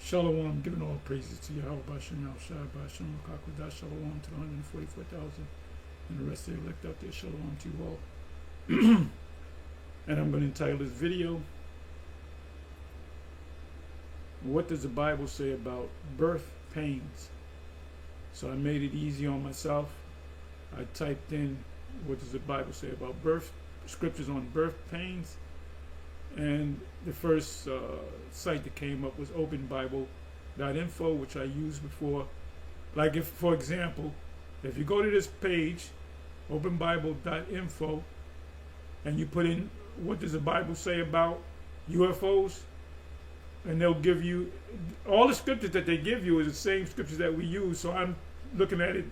Shalom, giving all praises to Yahweh Bashem Shai Bashem Kakudah. Shalom to the 144,000 and the rest of the elect out there. Shalom to you all. And I'm going to entitle this video, what does the Bible say about birth pains? So I made it easy on myself. I typed in, what does the Bible say about birth, scriptures on birth pains? And the first site that came up was openbible.info, which I used before. Like if, for example, if you go to this page, openbible.info, and you put in, what does the Bible say about UFOs? And they'll give you, all the scriptures that they give you is the same scriptures that we use. So I'm looking at it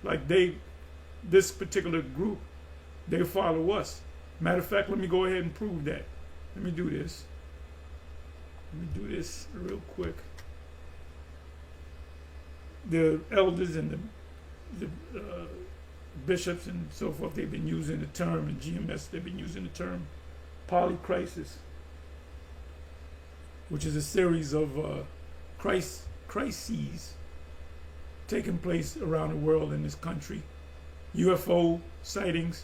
like this particular group, they follow us. Matter of fact, let me go ahead and prove that. Let me do this. Let me do this real quick. The elders and the bishops and so forth, they've been using the term, and GMS, they've been using the term polycrisis, which is a series of crises taking place around the world in this country. UFO sightings,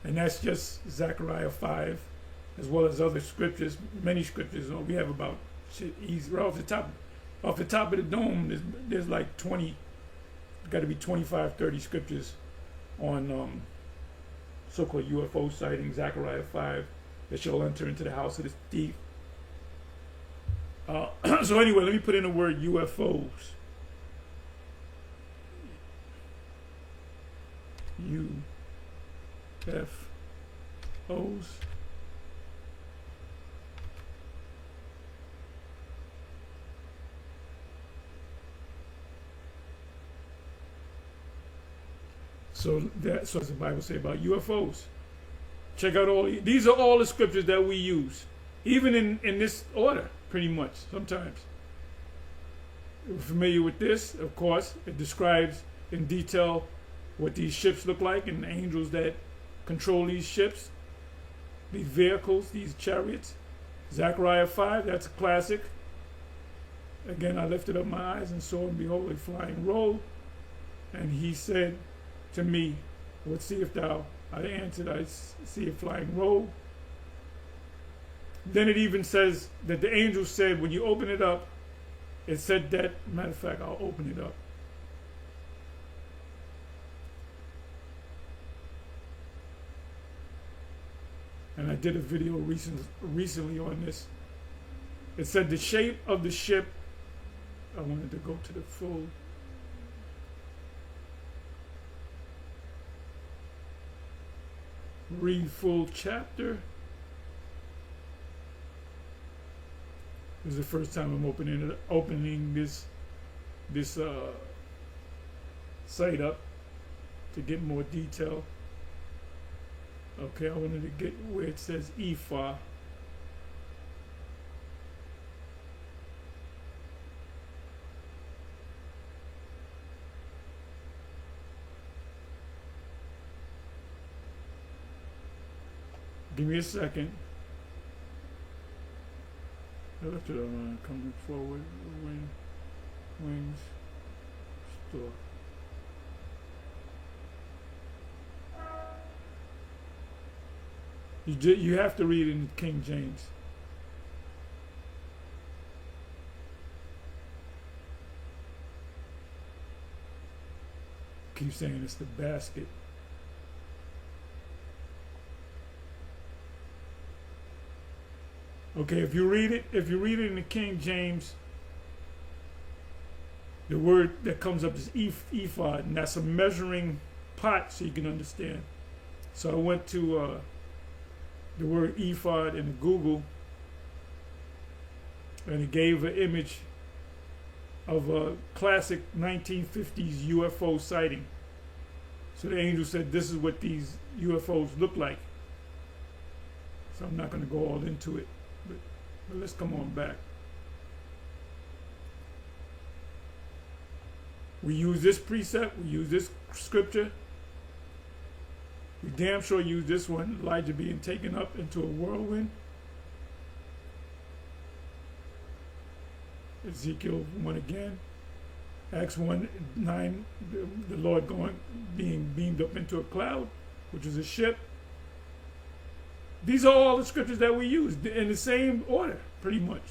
and that's just Zechariah 5, as well as other scriptures, many scriptures. We have about, right off the top of the dome, there's like 20, got to be 25, 30 scriptures on so-called UFO sightings. Zechariah 5, that shall enter into the house of the thief. So anyway, let me put in the word UFOs. UFOs. So that's what the Bible say about UFOs. Check out these are all the scriptures that we use, even in this order, pretty much, sometimes. You're familiar with this, of course. It describes in detail what these ships look like and the angels that control these ships, these vehicles, these chariots. Zechariah 5, that's a classic. Again, I lifted up my eyes and saw, and behold, a flying roll. And he said to me, what seest thou? I answered, I see a flying roll. Then it even says that the angel said, when you open it up, it said that, matter of fact, I'll open it up. And I did a video recently on this. It said the shape of the ship, I wanted to go to the full. Read full chapter. This is the first time I'm opening this site up to get more detail. Okay, I wanted to get where it says Ephah. Give me a second. I left it on coming forward, wings, store. You have to read in King James. Keep saying it's the basket. Okay, if you read it in the King James, the word that comes up is ephod, and that's a measuring pot, so you can understand. So I went to the word ephod in Google, and it gave an image of a classic 1950s UFO sighting. So the angel said, this is what these UFOs look like. So I'm not going to go all into it, but let's come on back. We use this precept, we use this scripture. We damn sure use this one, Elijah being taken up into a whirlwind. Ezekiel 1 again. Acts 1:9, the Lord being beamed up into a cloud, which is a ship. These are all the scriptures that we use in the same order, pretty much.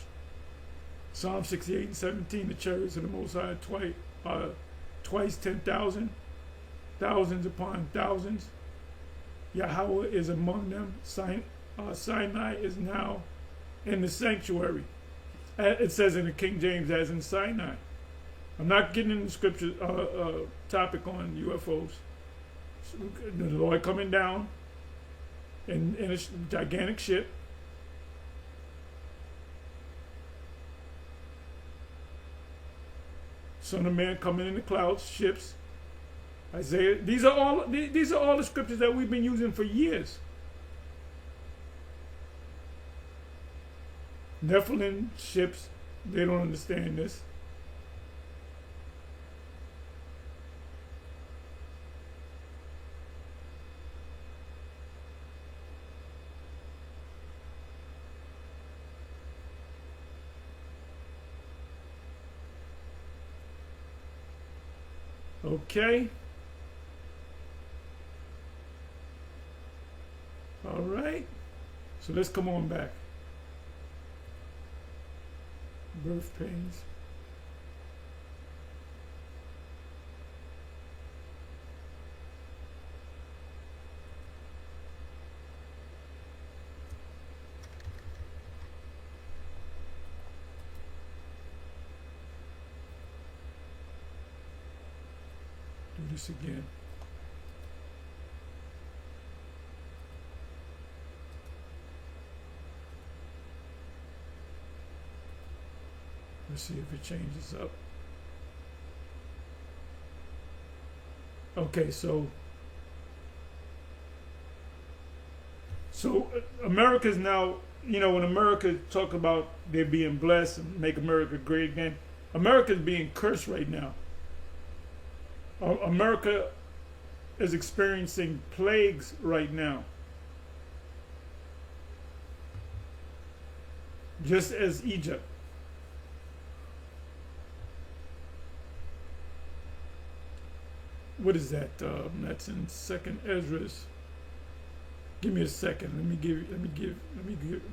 Psalm 68:17, the chariots of the Most High twice 10,000, thousands upon thousands. Yahweh is among them. Sinai is now in the sanctuary. It says in the King James as in Sinai. I'm not getting into the scripture topic on UFOs. So the Lord coming down in a gigantic ship. Son of Man coming in the clouds, ships. Isaiah. These are all the scriptures that we've been using for years. Nephilim ships, they don't understand this. Okay. All right. So let's come on back. Birth pains. Do this again. Let's see if it changes up. Okay, so America's now, when America talk about they're being blessed and make America great again, America's being cursed right now. America is experiencing plagues right now. Just as Egypt. What is that? That's in 2nd Ezra's. Give me a second. Let me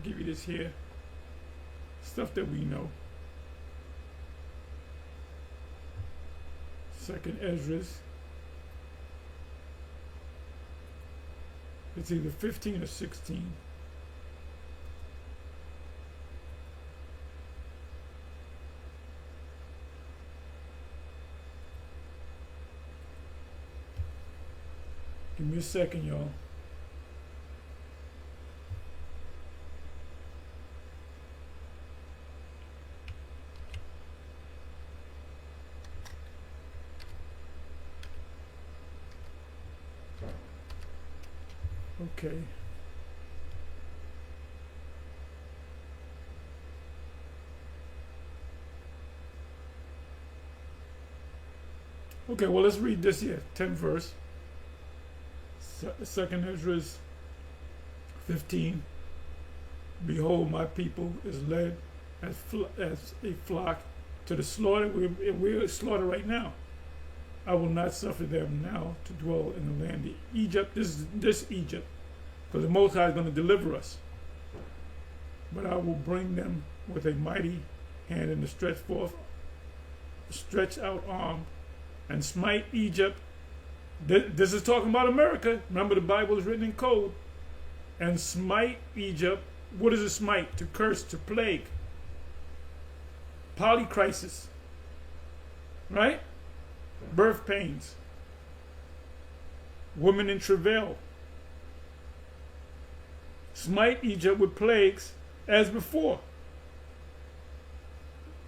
give you this here. Stuff that we know. 2nd Ezra's. It's either 15 or 16. Give me a second, y'all. Okay. Okay, well, let's read this here, 10th verse. 2nd Ezra 15. Behold, my people is led as a flock to the slaughter. We're slaughtered right now. I will not suffer them now to dwell in the land of Egypt. This Egypt, because the Most High is going to deliver us. But I will bring them with a mighty hand and a stretched out arm, and smite Egypt. This is talking about America. Remember, the Bible is written in code. And smite Egypt. What is a smite? To curse, to plague. Polycrisis. Right? Birth pains. Women in travail. Smite Egypt with plagues as before.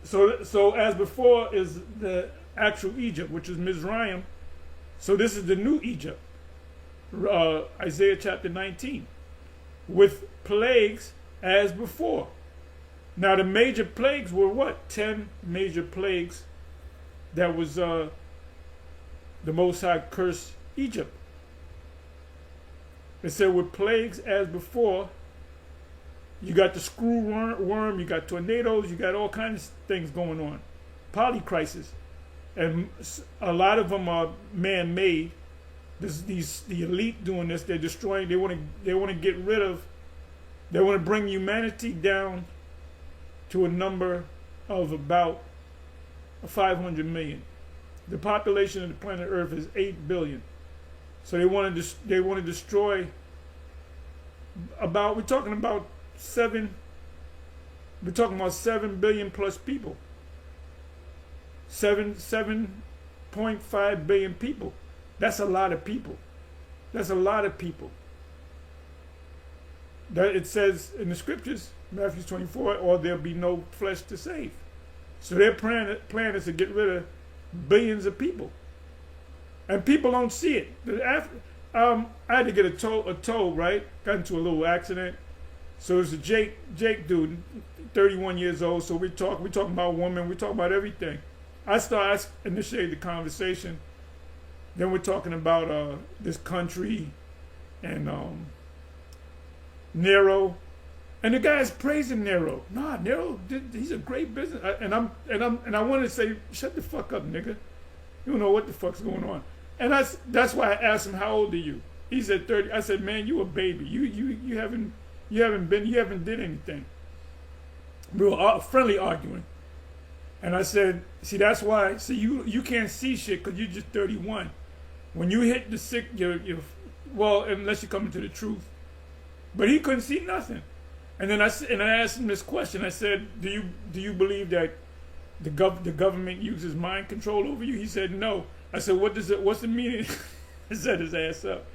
So as before is the actual Egypt, which is Mizraim. So this is the new Egypt, Isaiah chapter 19, with plagues as before. Now the major plagues were what? 10 major plagues that was the Most High cursed Egypt. It said with plagues as before, You got the screw worm, you got tornadoes, you got all kinds of things going on. Polycrisis. And a lot of them are man-made. The elite doing this, they're destroying, they want to get rid of, they want to bring humanity down to a number of about 500 million. The population of the planet Earth is 8 billion. So they want to destroy about, we're talking about 7 billion plus people. 7.5 billion people. That's a lot of people. That's a lot of people. That it says in the scriptures, Matthew 24, or there'll be no flesh to save. So their plan is to get rid of billions of people. And people don't see it. I had to get a tow, right? Got into a little accident. So it's a Jake dude, 31 years old. So we're talking about women, we're talking about everything. I initiated the conversation. Then we're talking about this country and Nero, and the guy's praising Nero. Nah, Nero, he's a great business. And I wanted to say, shut the fuck up, nigga. You don't know what the fuck's going on. And that's why I asked him, how old are you? He said 30. I said, man, you a baby. You haven't did anything. We were friendly arguing. And I said, see, that's why, you can't see shit because you're just 31. When you hit the sick, well, unless you're coming to the truth. But he couldn't see nothing. And then I asked him this question. I said, do you believe that the government uses mind control over you? He said, no. I said, what's the meaning? I set his ass up.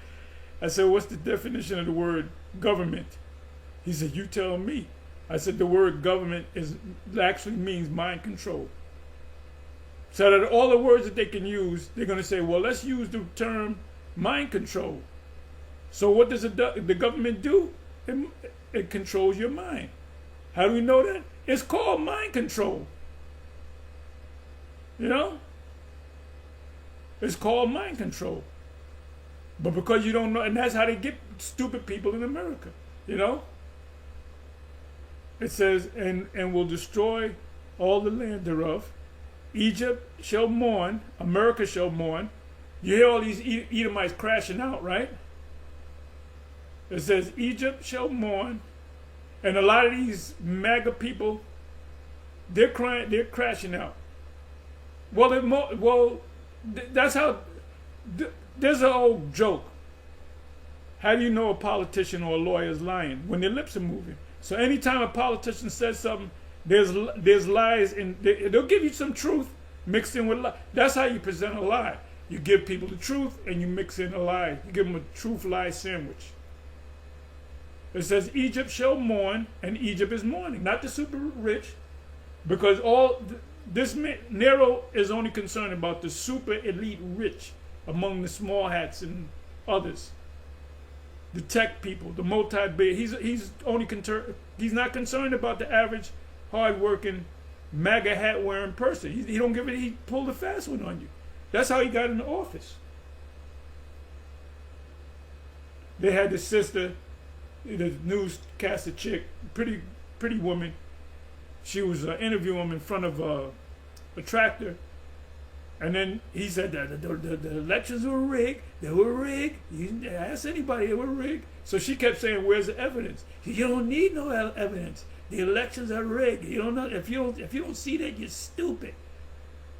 I said, what's the definition of the word government? He said, you tell me. I said, the word government actually means mind control. So that all the words that they can use, they're going to say, well, let's use the term mind control. So what does the government do? It controls your mind. How do we know that? It's called mind control. You know? It's called mind control. But because you don't know, and that's how they get stupid people in America, you know? It says, and will destroy all the land thereof. Egypt shall mourn, America shall mourn. You hear all these Edomites crashing out, right? It says, Egypt shall mourn. And a lot of these MAGA people, they're crying, they're crashing out. Well, that's how, there's an old joke. How do you know a politician or a lawyer is lying? When their lips are moving. So anytime a politician says something, there's lies, and they'll give you some truth mixed in with lies. That's how you present a lie. You give people the truth and you mix in a lie. You give them a truth-lie sandwich. It says, Egypt shall mourn, and Egypt is mourning. Not the super rich, because Nero is only concerned about the super elite rich among the small hats and others. The tech people, the multi-billion. He's not concerned about the average, hard-working, MAGA hat-wearing person. He don't give it. He pulled a fast one on you. That's how he got in the office. They had the sister, the newscaster chick, pretty woman. She was interviewing him in front of a tractor. And then he said that the elections were rigged. They were rigged. You didn't ask anybody, they were rigged. So she kept saying, where's the evidence? You don't need no evidence. The elections are rigged. You don't know. If you don't see that, you're stupid.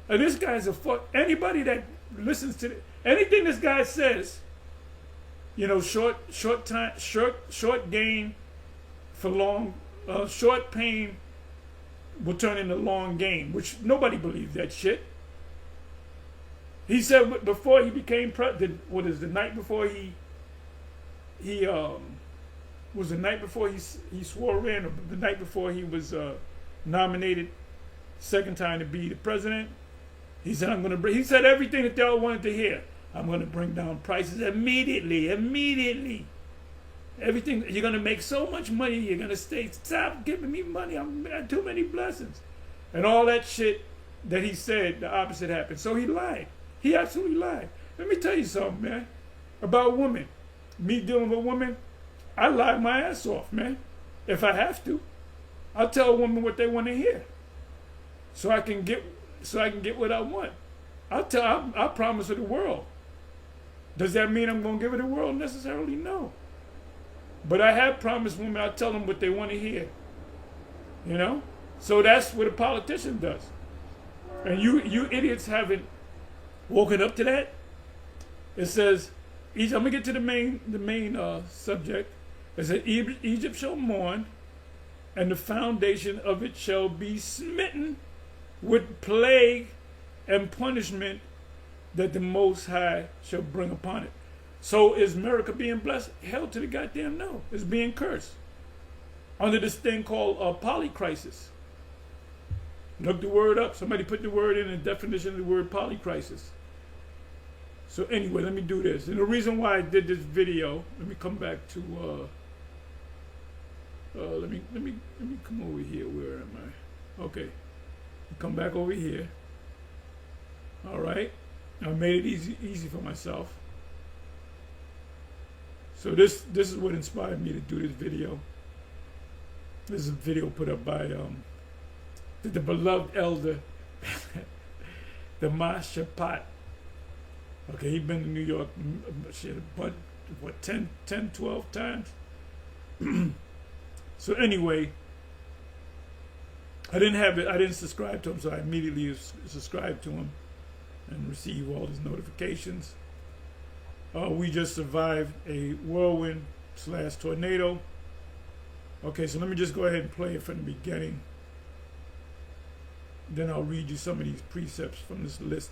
And this guy's a fuck. Anybody that listens to anything this guy says, you know, short gain for long, short pain will turn into long gain, which nobody believes that shit. He said before he became president, the night before he swore in, or the night before he was nominated second time to be the president. He said, he said everything that they all wanted to hear. I'm going to bring down prices immediately. Everything, you're going to make so much money, you're going to stop giving me money. I got too many blessings. And all that shit that he said, the opposite happened. So he lied. He absolutely lied. Let me tell you something, man, about women. Me dealing with women, I lied my ass off, man. if I have to. I'll tell a woman what they want to hear, so I can get what I want. I'll promise her the world. Does that mean I'm going to give her the world? Necessarily, no. But I have promised women, I tell them what they want to hear. You know? So that's what a politician does. And you idiots haven't woken up to that. It says, I'm going to get to the main subject. It says, Egypt shall mourn, and the foundation of it shall be smitten with plague and punishment that the Most High shall bring upon it. So is America being blessed? Hell to the goddamn no. It's being cursed. Under this thing called polycrisis. Look the word up. Somebody put the word in the definition of the word polycrisis. So anyway, let me do this. And the reason why I did this video, let me come back to let me come over here. Where am I? Okay. Come back over here. All right. I made it easy for myself. So this is what inspired me to do this video. This is a video put up by the beloved elder, the Mashapat. Okay, he's been to New York, shit, but what, 10, 12 times? So anyway, I didn't subscribe to him, so I immediately subscribed to him and receive all his notifications. We just survived a whirlwind / tornado. Okay, so let me just go ahead and play it from the beginning. Then I'll read you some of these precepts from this list.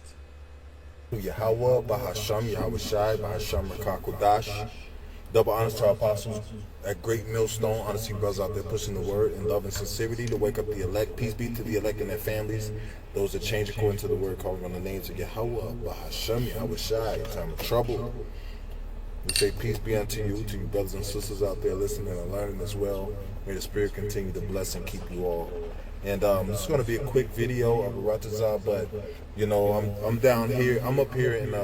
Yahweh, Bahasham, Yahweh Shai, Bahasham, Rakakodash. Double honors to our apostles at Great Millstone. Honestly, brothers out there pushing the word in love and sincerity to wake up the elect. Peace be to the elect and their families. Those that change according to the word, calling on the names of Yahweh, Bahasham, Yahweh Shai. Time of trouble. We say peace be unto you brothers and sisters out there listening and learning as well. May the Spirit continue to bless and keep you all. And this is going to be a quick video of Whatsisthe, but you know, I'm down here. I'm up here in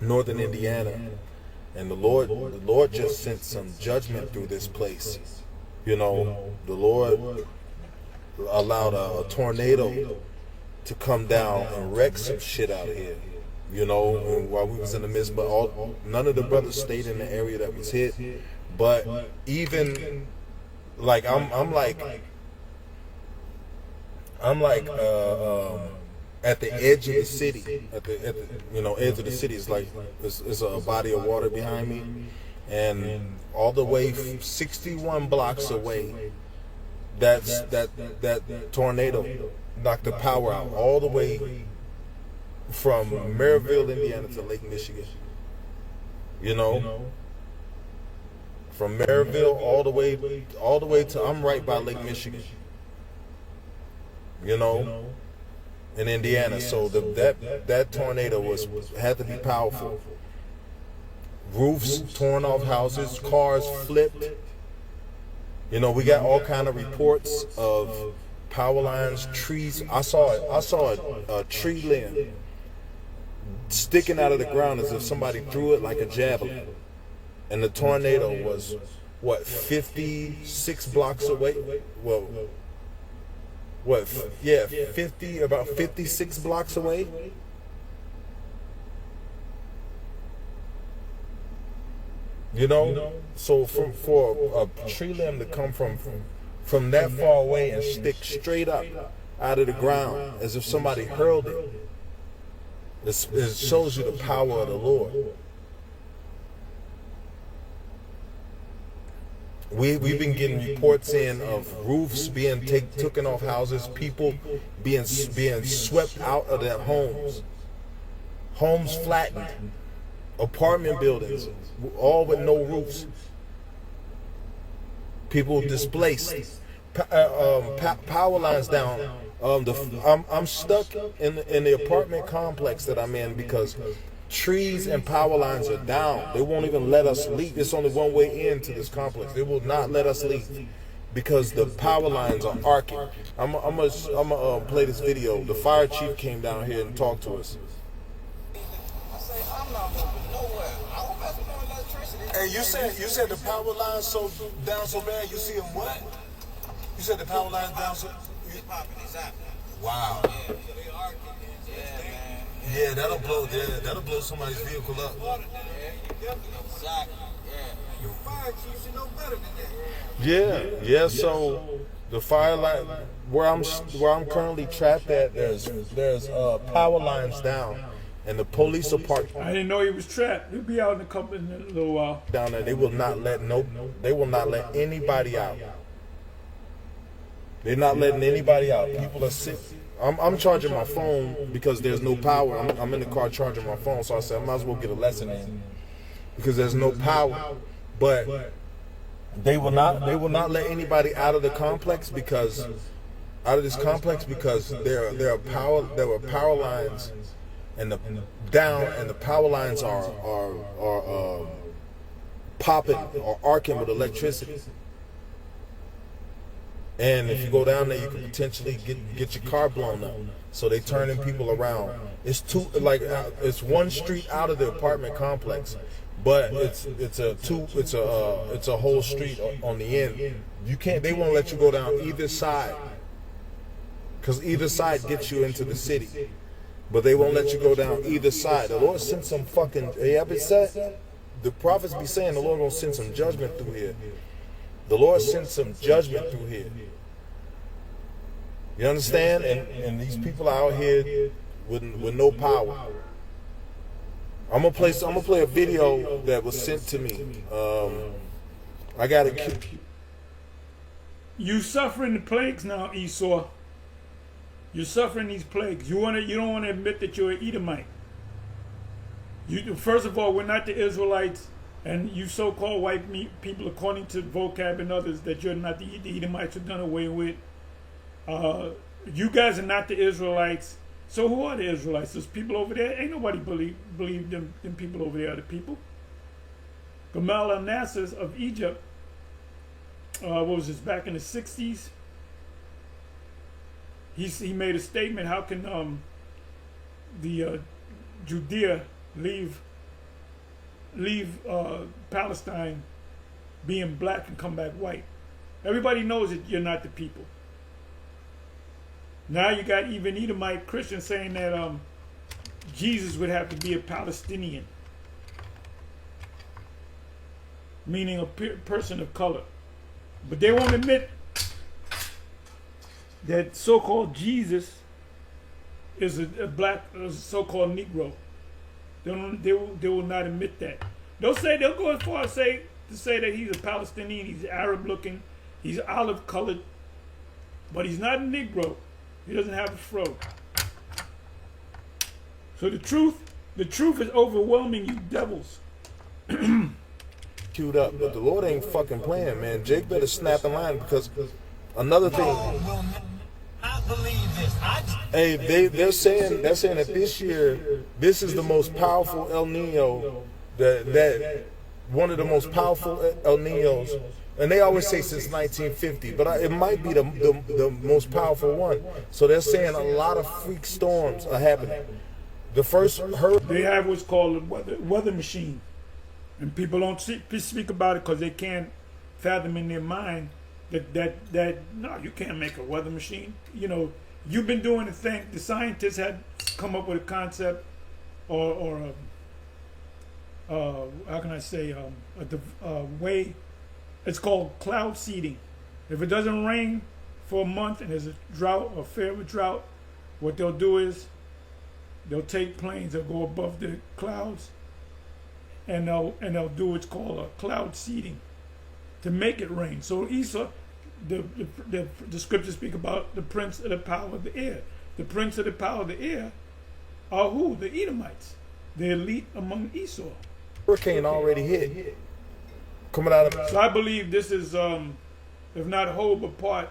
northern Indiana, and the Lord just sent some judgment through this place. You know, the Lord allowed a tornado to come down and wreck some shit out here. You know, and while we was in the midst, but none of the brothers stayed in the area that was hit. But even like I'm like at the edge of the city, at the edge of the city. It's like it's a body of water behind me, and all the way 61 blocks away, that tornado knocked the power out all the way from Maryville, Indiana to Lake Michigan. You know, from Maryville all the way to, I'm right by Lake Michigan. You know, in Indiana. So that tornado had to be powerful. Roofs torn off houses, cars flipped. You know, we got all kind of reports of power lines, trees. I saw a tree limb sticking out of the ground as if somebody threw it like a javelin. And the tornado was, what, 56 blocks away? Well, what, yeah, about 56 blocks away? You know? So for a tree limb to come from that far away and stick straight up out of the ground as if somebody hurled it, it shows you the power of the Lord. We've been getting reports in of roofs being taken off houses, people being swept out of their homes flattened, apartment buildings, all with no roofs, people displaced, power lines down. I'm stuck in the apartment complex that I'm in because trees and power lines are down. They won't even let us leave. It's only one way into this complex. They will not let us leave because the power lines are arcing. I'm gonna play this video. The fire chief came down here and talked to us. Hey, you said the power lines so down so bad. You see them what? You said the power lines down so. It's popping, it's happening. Wow. Yeah, so they arcing, yeah, man. Yeah, that'll blow somebody's vehicle up. Yeah, you definitely. Exactly, yeah. You're fire chief, you know better than that. Yeah. So the fire line where I'm currently trapped at, there's power lines down, and the police are parked. I didn't know he was trapped. He'll be out in a little while. Down there, they will not let anybody out. They're not letting anybody out. People are sick. I'm charging my phone because there's no power. I'm in the car charging my phone, so I said I might as well get a lesson in because there's no power. But they will not let anybody out of the complex because there are power lines and the power lines are popping or arcing with electricity. And if you go down there, you could potentially get your car blown up. So they turning people around. It's it's one street out of the apartment complex, but it's a whole street on the end. They won't let you go down either side, because either side gets you into the city. But they won't let you go down either side. The Lord sent some fucking. I've been saying, the prophets be saying the Lord gonna send some judgment through here. The Lord sent some judgment through here. You understand? And these people out here with no power. I'm gonna play a video that was sent to me. I got it. You suffering the plagues now, Esau. You're suffering these plagues. You don't want to admit that you're an Edomite. First of all, we're not the Israelites. And you so-called white people, according to vocab and others, that you're not the Edomites are done away with. You guys are not the Israelites. So who are the Israelites? Those people over there? Ain't nobody believe them people over there are the people. Gamal al-Nasser of Egypt, what was this, back in the 60s? He made a statement, how can the Judea leave Palestine being black and come back white? Everybody knows that you're not the people. Now you got even Edomite Christians saying that Jesus would have to be a Palestinian, meaning a person of color. But they won't admit that so-called Jesus is a black, so-called Negro. They will not admit that. They'll go as far as to say that he's a Palestinian, he's Arab looking, he's olive colored, but he's not a Negro. He doesn't have a fro. So the truth is overwhelming you devils. Queued up, but the Lord ain't fucking playing, man. Jake better snap in line because another thing. I believe this. Hey, they're saying that this year, this is the most powerful El Nino, that one of the most powerful El Ninos, and they always say since 1950, but it might be the most powerful one. So they're saying a lot of freak storms are happening. The first hurricane. They have what's called a weather machine, and people don't speak about it because they can't fathom in their mind that no, you can't make a weather machine. You know, you've been doing the thing. The scientists had come up with a concept, or how can I say, a way. It's called cloud seeding. If it doesn't rain for a month and there's a drought or fear of a drought, what they'll do is they'll take planes that go above the clouds, and they'll do what's called a cloud seeding to make it rain. So Esau, the scriptures speak about the prince of the power of the air. The prince of the power of the air are who? The Edomites, the elite among Esau. Hurricane already hit. Coming out of. So I believe this is, if not whole, but part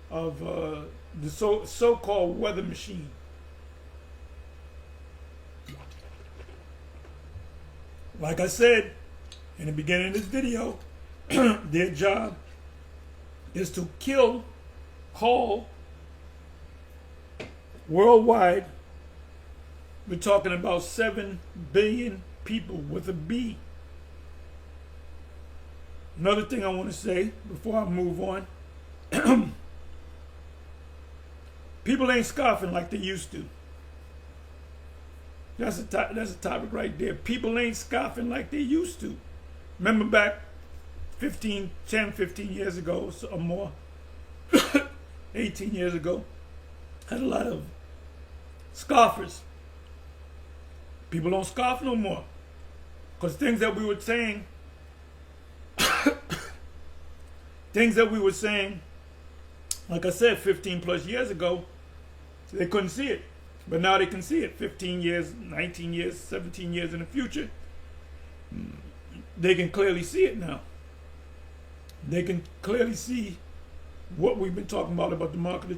of the so-called weather machine. Like I said in the beginning of this video, their job is to kill worldwide. We're talking about 7 billion people with a B. Another thing I want to say before I move on. People ain't scoffing like they used to. That's a topic right there. People ain't scoffing like they used to. Remember back 10, 15 years ago or more, 18 years ago, had a lot of scoffers. People don't scoff no more. Because things that we were saying, like I said, 15 plus years ago, they couldn't see it. But now they can see it. 15 years, 19 years, 17 years in the future, they can clearly see it now. They can clearly see what we've been talking about the mark of the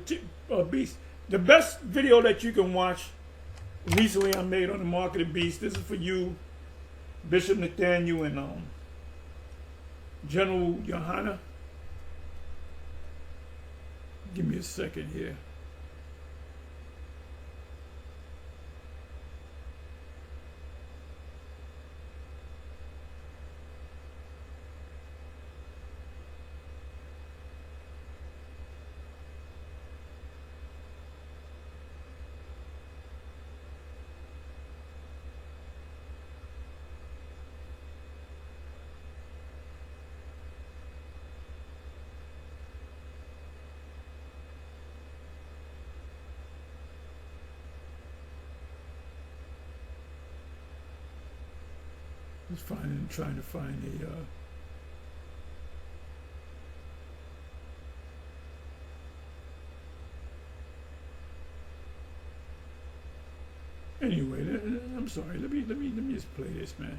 beast. The best video that you can watch recently I made on the mark of the beast, this is for you, Bishop Nathaniel and General Johanna. Give me a second here. Trying to find a. Anyway, I'm sorry. Let me just play this, man.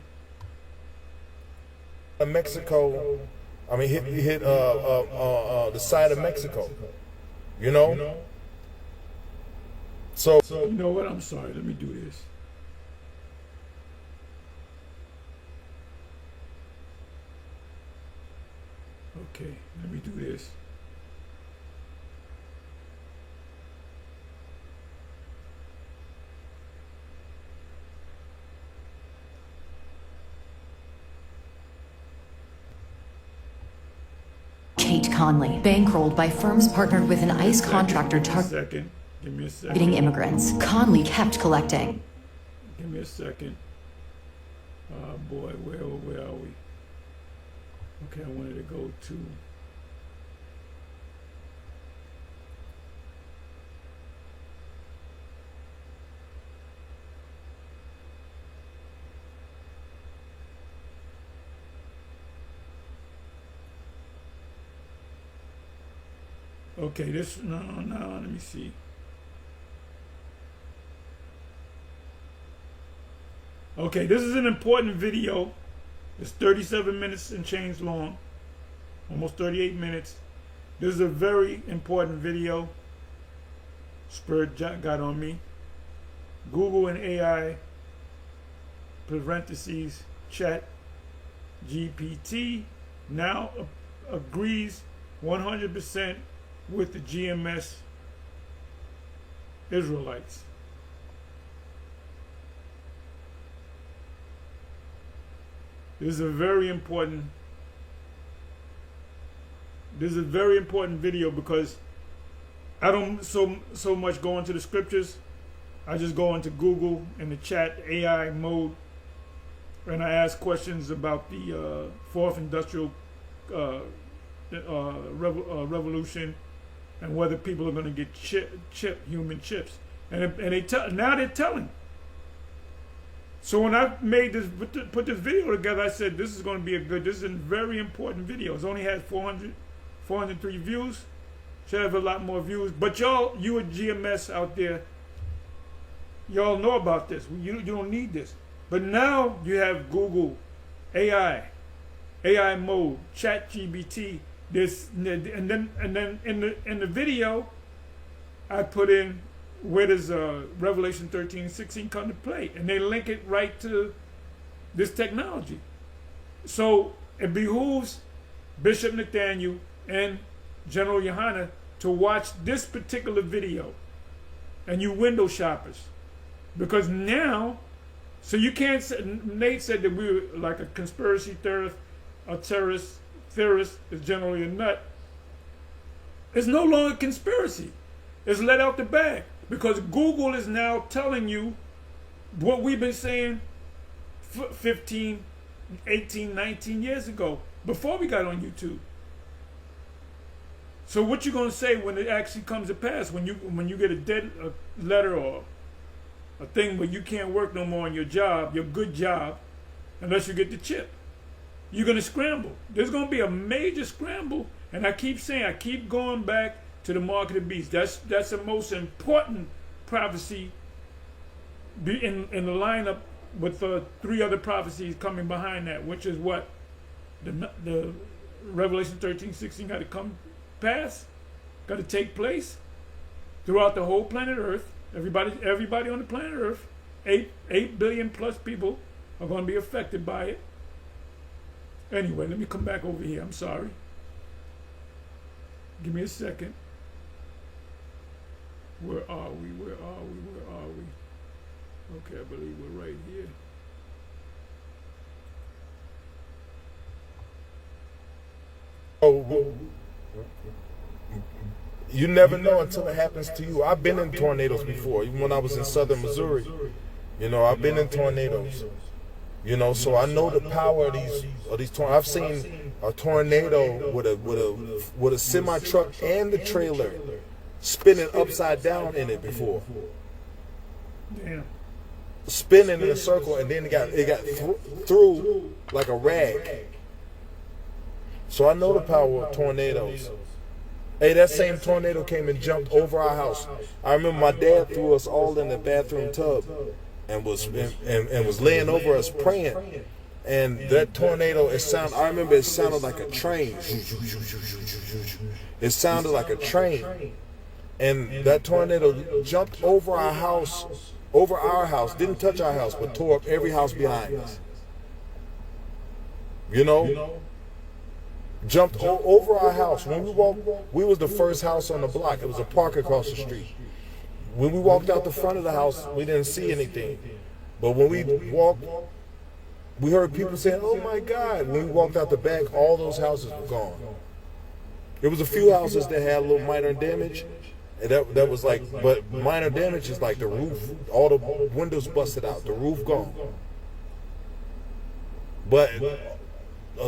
Mexico, I mean, hit the side of Mexico. You know. So you know what? I'm sorry. Let me do this. Okay, let me do this. Kate Conley, bankrolled by firms partnered with an ICE contractor targeting immigrants. Conley kept collecting. Give me a second. Oh boy, where are we? Okay, I wanted to go to. Okay, no, let me see. Okay, this is an important video. It's 37 minutes and change long, almost 38 minutes. This is a very important video. Spirit got on me. Google and AI, parentheses, chat, GPT, now agrees 100% with the GMS Israelites. This is a very important video because I don't so much go into the scriptures. I just go into Google in the chat AI mode and I ask questions about the fourth industrial revolution and whether people are going to get human chips. And now they're telling. So when I made this, put this video together, I said this is going to be this is a very important video. It's only had 403 views. Should have a lot more views. But you at GMS out there, y'all know about this. You don't need this. But now you have Google, AI mode, Chat GPT. This and then in the video, I put in, where does Revelation 13:16 come to play? And they link it right to this technology. So it behooves Bishop Nathaniel and General Johanna to watch this particular video, and you window shoppers. Because now, so you can't say, Nate said that we were like a conspiracy theorist, a terrorist theorist is generally a nut, it's no longer conspiracy. It's let out the bag because Google is now telling you what we've been saying 15, 18, 19 years ago before we got on YouTube. So what you gonna say when it actually comes to pass? When you get a letter or a thing where you can't work no more on your job, your good job, unless you get the chip, you're gonna scramble. There's gonna be a major scramble, and I keep saying, I keep going back to the mark of the beast. That's the most important prophecy in the lineup with the 3 other prophecies coming behind that, which is what the Revelation 13:16 got to come pass, got to take place throughout the whole planet Earth. Everybody on the planet Earth, 8 billion plus people are going to be affected by it. Anyway, let me come back over here. I'm sorry. Give me a second. Where are we? Okay, I believe we're right here. Oh, you never know until it happens to you. I've been in tornadoes before, even when I was in southern Missouri. You know, I've been in tornadoes. You know, so I know the power of these tornadoes. I've seen a tornado with a semi truck and the trailer spinning upside down in it before. Damn. Spinning in a circle, and then it got through like a rag. So I know the power of tornadoes. Hey, that same tornado came and jumped over our house. I remember my dad threw us all in the bathroom tub and was laying over us praying. And that tornado, I remember it sounded like a train. It sounded like a train. And that tornado jumped over our house, didn't touch our house, but tore up every house behind us. You know? Jumped over our house. When we walked, we was the first house on the block. It was a park across the street. When we walked out the front of the house, we didn't see anything. But when we walked, we heard people saying, "Oh my God." When we walked out the back, all those houses were gone. There was a few houses that had a little minor damage. And that was like, but minor damage is like the roof, all the windows busted out, the roof gone. But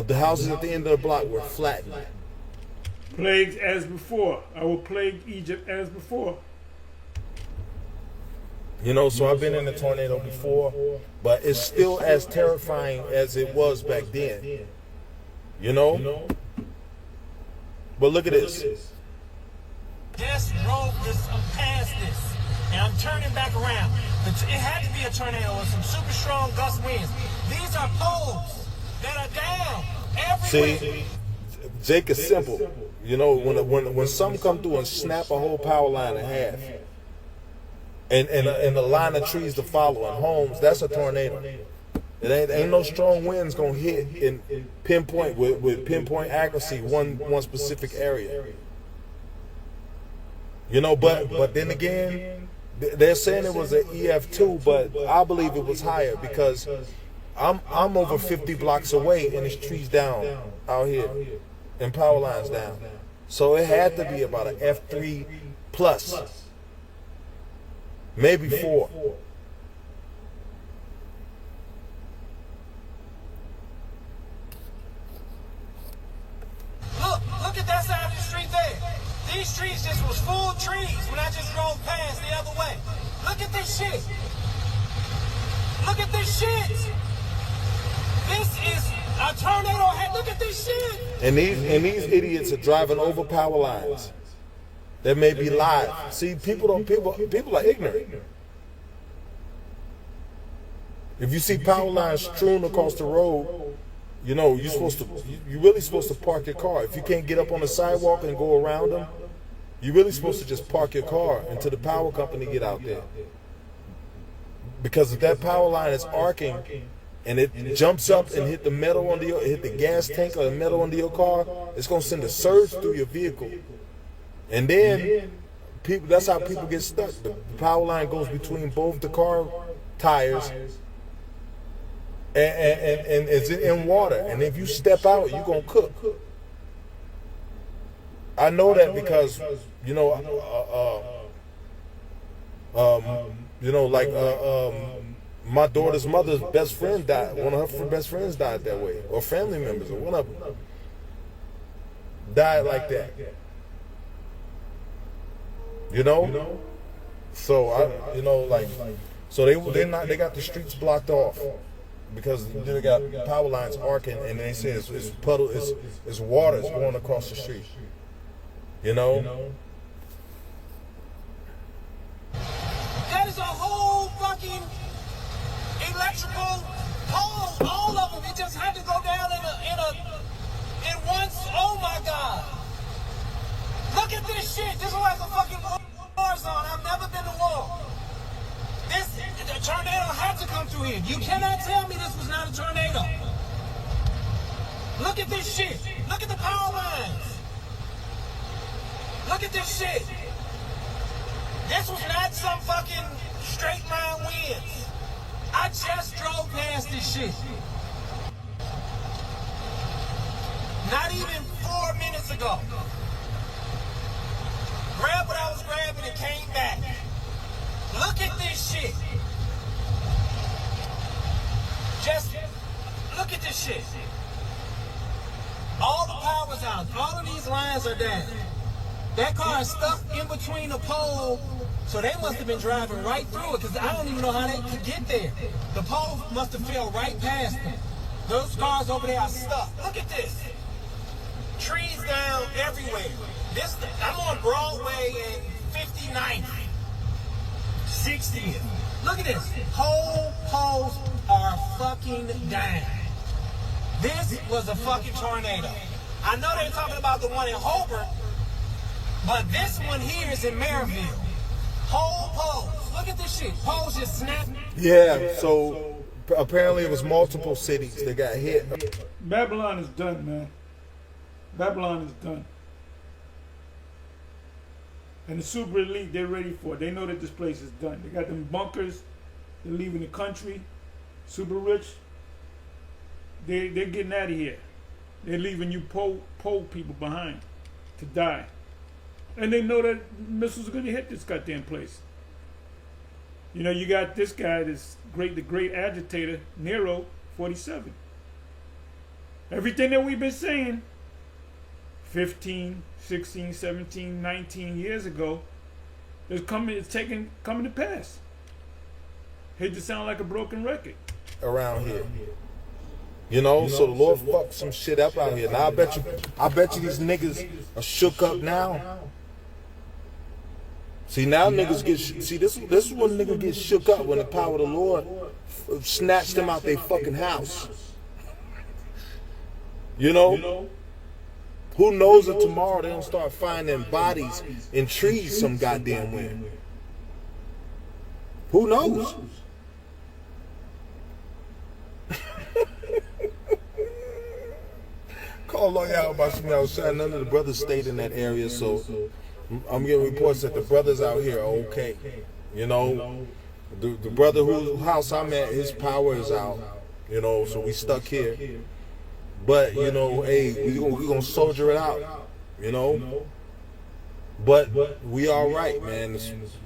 the houses at the end of the block were flattened. Plagues as before. I will plague Egypt as before. You know, so I've been in a tornado before, but it's still as terrifying as it was back then. You know? But look at this. Just drove past this, and I'm turning back around. It had to be a tornado with some super strong gust winds. These are poles that are down everywhere. See, Jake is simple. You know, when some come through and snap a whole power line in half, and a line of trees to follow and homes, that's a tornado. It ain't no strong winds gonna hit in pinpoint with pinpoint accuracy one specific area. You know, but then again, they're saying it was an EF2, but I believe it was higher because I'm over 50 blocks away and there's trees down out here and power lines down. So it had to be about an F3 plus, maybe 4. Look at that side of the street there. These trees just was full trees when I just drove past the other way. Look at this shit. Look at this shit. This is a tornado. Look at this shit. And these idiots are driving over power lines that may be live. See, people are ignorant. If you see power lines strewn across the road, you know, you're really supposed to park your car. If you can't get up on the sidewalk and go around them, you're really supposed to just park your car until the power company get out there. Because if that power line is arcing and it jumps up and hit the gas tank or the metal under your car, it's gonna send a surge through your vehicle. And then that's how people get stuck. The power line goes between both the car tires and it's in water. And if you step out, you're gonna cook. I know that because, you know, my daughter's mother's best friend died. One of her best friends died that way, or family members, or one of them died like that. You know, so they got the streets blocked off because they got power lines arcing, and they say it's puddle, it's water going across the street. You know. That is a whole fucking electrical pole, all of them. It just had to go down in one. Oh my God! Look at this shit. This is like a fucking war zone. I've never been to war. The tornado had to come through here. You cannot tell me this was not a tornado. Look at this shit. Look at the power lines. Look at this shit. This was not some fucking straight line winds. I just drove past this shit. Not even 4 minutes ago. Grabbed what I was grabbing and came back. Look at this shit. Just look at this shit. All the power's out. All of these lines are down. That car is stuck in between the pole, so they must have been driving right through it, because I don't even know how they could get there. The pole must have fell right past them. Those cars over there are stuck. Look at this. Trees down everywhere. I'm on Broadway and 59th, 60th. Look at this. Whole poles are fucking down. This was a fucking tornado. I know they're talking about the one in Hobart, but this one here is in Maryville. Whole poles. Look at this shit. Poles just snapped. Yeah, so apparently it was multiple cities that got hit. Babylon is done, man. Babylon is done. And the super elite, they're ready for it. They know that this place is done. They got them bunkers. They're leaving the country. Super rich. They're getting out of here. They're leaving you poor people behind to die. And they know that missiles are going to hit this goddamn place. You know, you got this guy, the great agitator, Nero, 47. Everything that we've been saying 15, 16, 17, 19 years ago is coming to pass. Hate to sound like a broken record. Around here. You know, so the Lord fucked some shit up out here. Now I bet you these niggas are shook up now. See, now niggas this is when niggas get shook up, when the power of the Lord snatched them out their fucking house. You know? Who knows if tomorrow they don't start finding bodies in trees some goddamn way? Who knows? Call on y'all about some outside. None of the brothers stayed in that area, so I'm getting reports that the brothers out here are okay. You know, the brother whose house I'm at, his power is out. You know, so we stuck here. But you know, hey, we gonna soldier it out. You know, but we all right, man.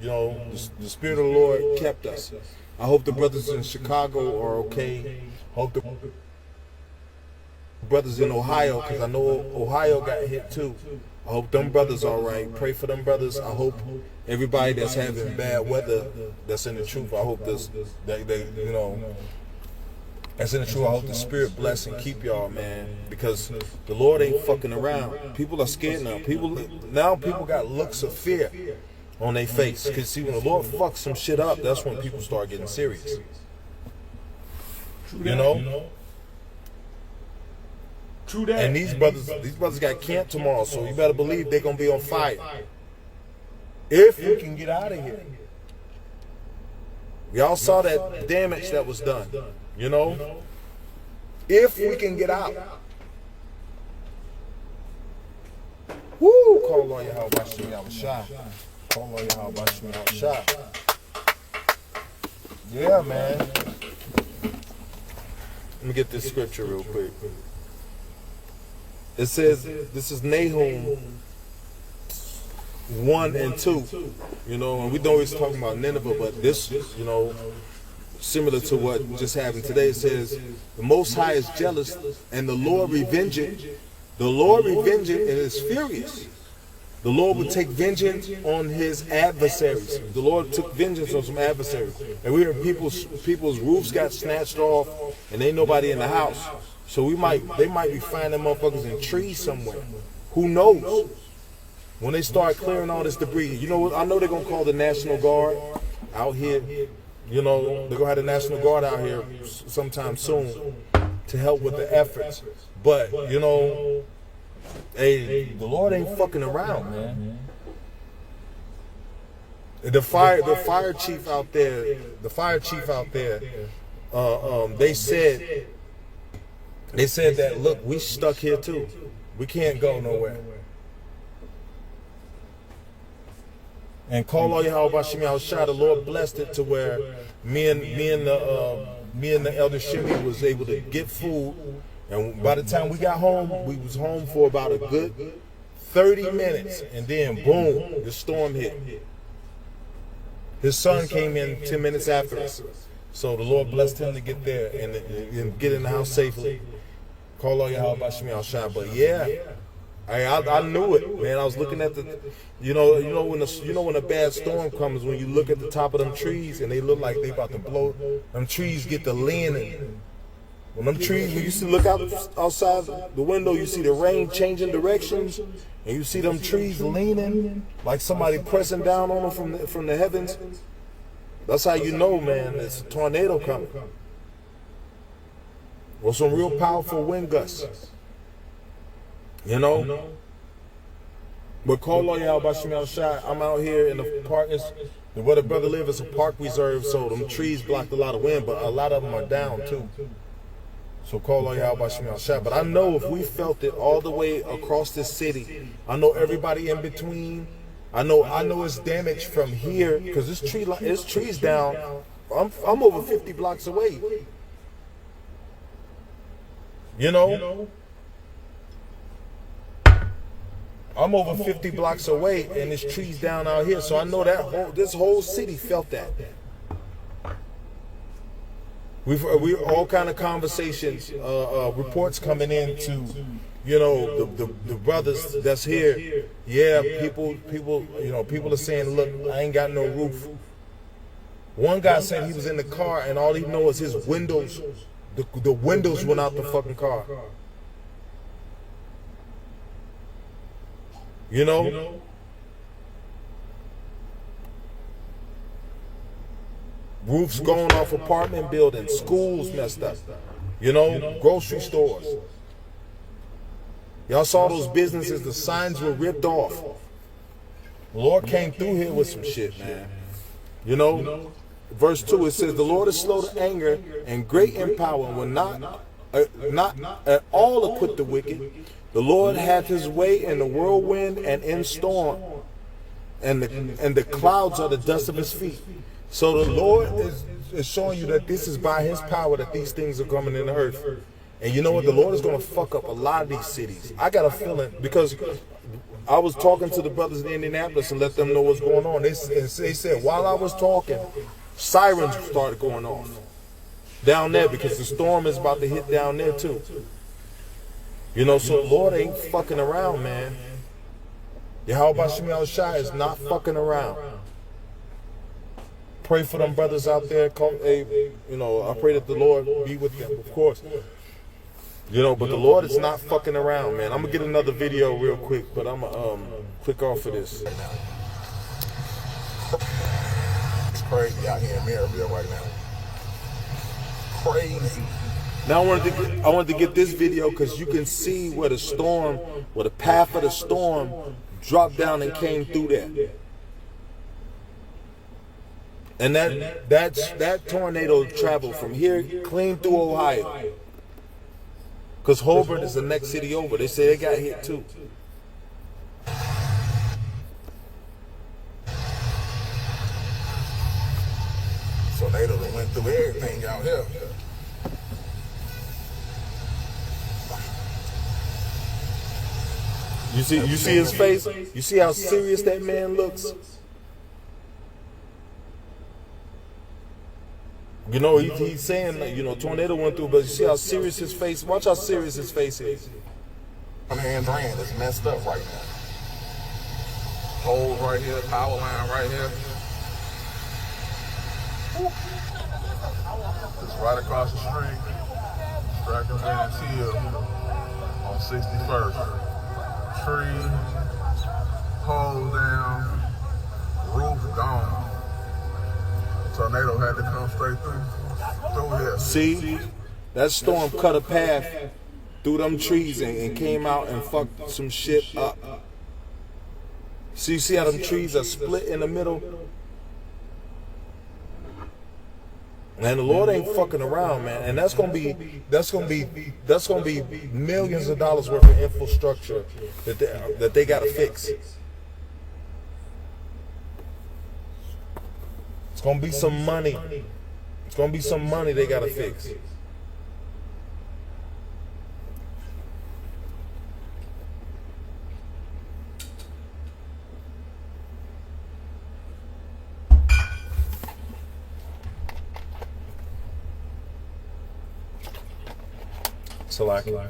You know, the Spirit of the Lord kept us. I hope the brothers in Chicago are okay. Hope the brothers in Ohio, because I know Ohio got hit too. I hope them brothers all right. Pray for them brothers. I hope everybody that's having bad weather, that's in the truth, I hope that's in the truth. I hope the Spirit bless and keep y'all, man, because the Lord ain't fucking around. People are scared now. People got looks of fear on their face, because see, when the Lord fucks some shit up, that's when people start getting serious. You know? True that. And these brothers got camp tomorrow, so you better believe they're gonna be on fire. If we can get out of here. Y'all saw that damage that was done. You know? If we can get out. Woo! Call on Yahweh Bashim Yahushua. Call on Yahweh Bashim Yahushua. Yeah, man. Let me get this scripture real quick. It says, this is Nahum 1 and 2, you know, and we don't always talk about Nineveh, but this, you know, similar to what just happened today, it says, the Most High is jealous, and the Lord revenging. The Lord revenging and is furious. The Lord would take vengeance on his adversaries. The Lord took vengeance on some adversaries. And we heard people's roofs got snatched off, and ain't nobody in the house. So they might be finding motherfuckers in trees somewhere. Who knows? When they start clearing all this debris, you know what? I know they're gonna call the National Guard out here. You know, they're gonna have the National Guard out here sometime soon to help with the efforts. But you know, hey, the Lord ain't fucking around, man. The fire chief out there, they said that, look, we stuck here too. We can't go nowhere. And call all Yahweh Bashim Yahushua, the Lord blessed it to where me and the elder Shimmy was able to get food. And by the time we got home, we was home for about a good 30 minutes. And then, boom, the storm hit. His son came in 10 minutes after us. So the Lord blessed him to get there and get in the house safely. Call all Yahweh Bashim Yahushua. But yeah, I knew it, man. I was looking at the, you know when a bad storm comes, when you look at the top of them trees and they look like they about to blow. Them trees get the leaning. When them trees, when you see, look outside the window, you see the rain changing directions, and you see them trees leaning like somebody pressing down on them from the heavens. That's how you know, man, it's a tornado coming. Or some real powerful wind gusts. You know? But call on Yahweh Bashim Yahushua. I'm out here in the park. Where the brother live is a park reserve, so them trees blocked a lot of wind, but a lot of them are down too. So call on Yahweh Bashim Yahushua. But I know if we felt it all the way across this city, I know everybody in between. I know it's damaged from here because this tree's down. I'm over 50 blocks away. You know? I'm over 50 blocks away and there's trees down out here. So I know that this whole city felt that. We all kind of conversations, reports coming in to, you know, the brothers that's here. Yeah, people, you know, people are saying, look, I ain't got no roof. One guy said he was in the car and all he knows is his windows, the windows went out the fucking car. You know? Roofs going off apartment buildings, schools messed up, you know, grocery stores. Y'all saw those businesses, the signs were ripped off. The Lord came through here with some shit, man. You know, verse 2, it says, the Lord is slow to anger and great in power and will not at all acquit the wicked. The Lord hath his way in the whirlwind and in storm, and the clouds are the dust of his feet. So the Lord is showing you that this is by his power that these things are coming in the earth. And you know what? The Lord is going to fuck up a lot of these cities. I got a feeling, because I was talking to the brothers in Indianapolis and let them know what's going on. They said while I was talking, sirens started going off down there because the storm is about to hit down there too. You know, so the Lord ain't fucking around, man. Yahweh Bashim Yahushua is not fucking around. Pray for them brothers out there. You know, I pray that the Lord be with them, of course. You know, but the Lord is not fucking around, man. I'm gonna get another video real quick, but I'm gonna click off of this. It's crazy out here in Maryville right now. Crazy. Now I wanted to get this video because you can see where the path of the storm dropped down and came through there. And that tornado traveled from here clean through Ohio. Because Hobart is the next city over. They say they got hit too. So they done went through everything out here. You see his face? You see how serious that man looks? You know, he's saying, like, you know, tornado went through, but you see how serious his face, watch how serious his face is. My hands ran. It's messed up right now. Hole right here, power line right here. It's right across the street. Stracker's Dance Hill on 61st. Tree, hole down, roof gone. Tornado had to come straight through here. See? That storm cut a path through them trees and came out and fucked some shit up. See how them trees are split in the middle? And the Lord ain't fucking around, man. And that's gonna be millions of dollars worth of infrastructure that they gotta fix. It's gonna be some money. It's gonna be some money they gotta fix. Select. That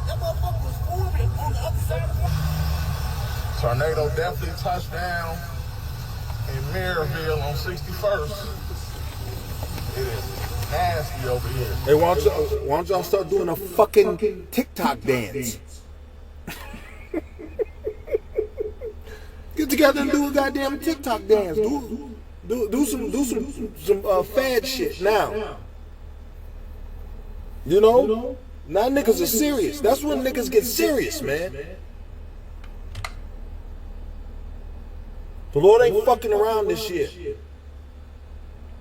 motherfucker was moving on the other side of the Tornado definitely touched down in Maryville on 61st. It is nasty over here. Hey, why don't y'all start doing a fucking TikTok dance? Get together and do a goddamn TikTok dance. Do some fad shit now. You know? Now niggas are serious. That's when niggas get serious, man. The Lord ain't fucking around this year.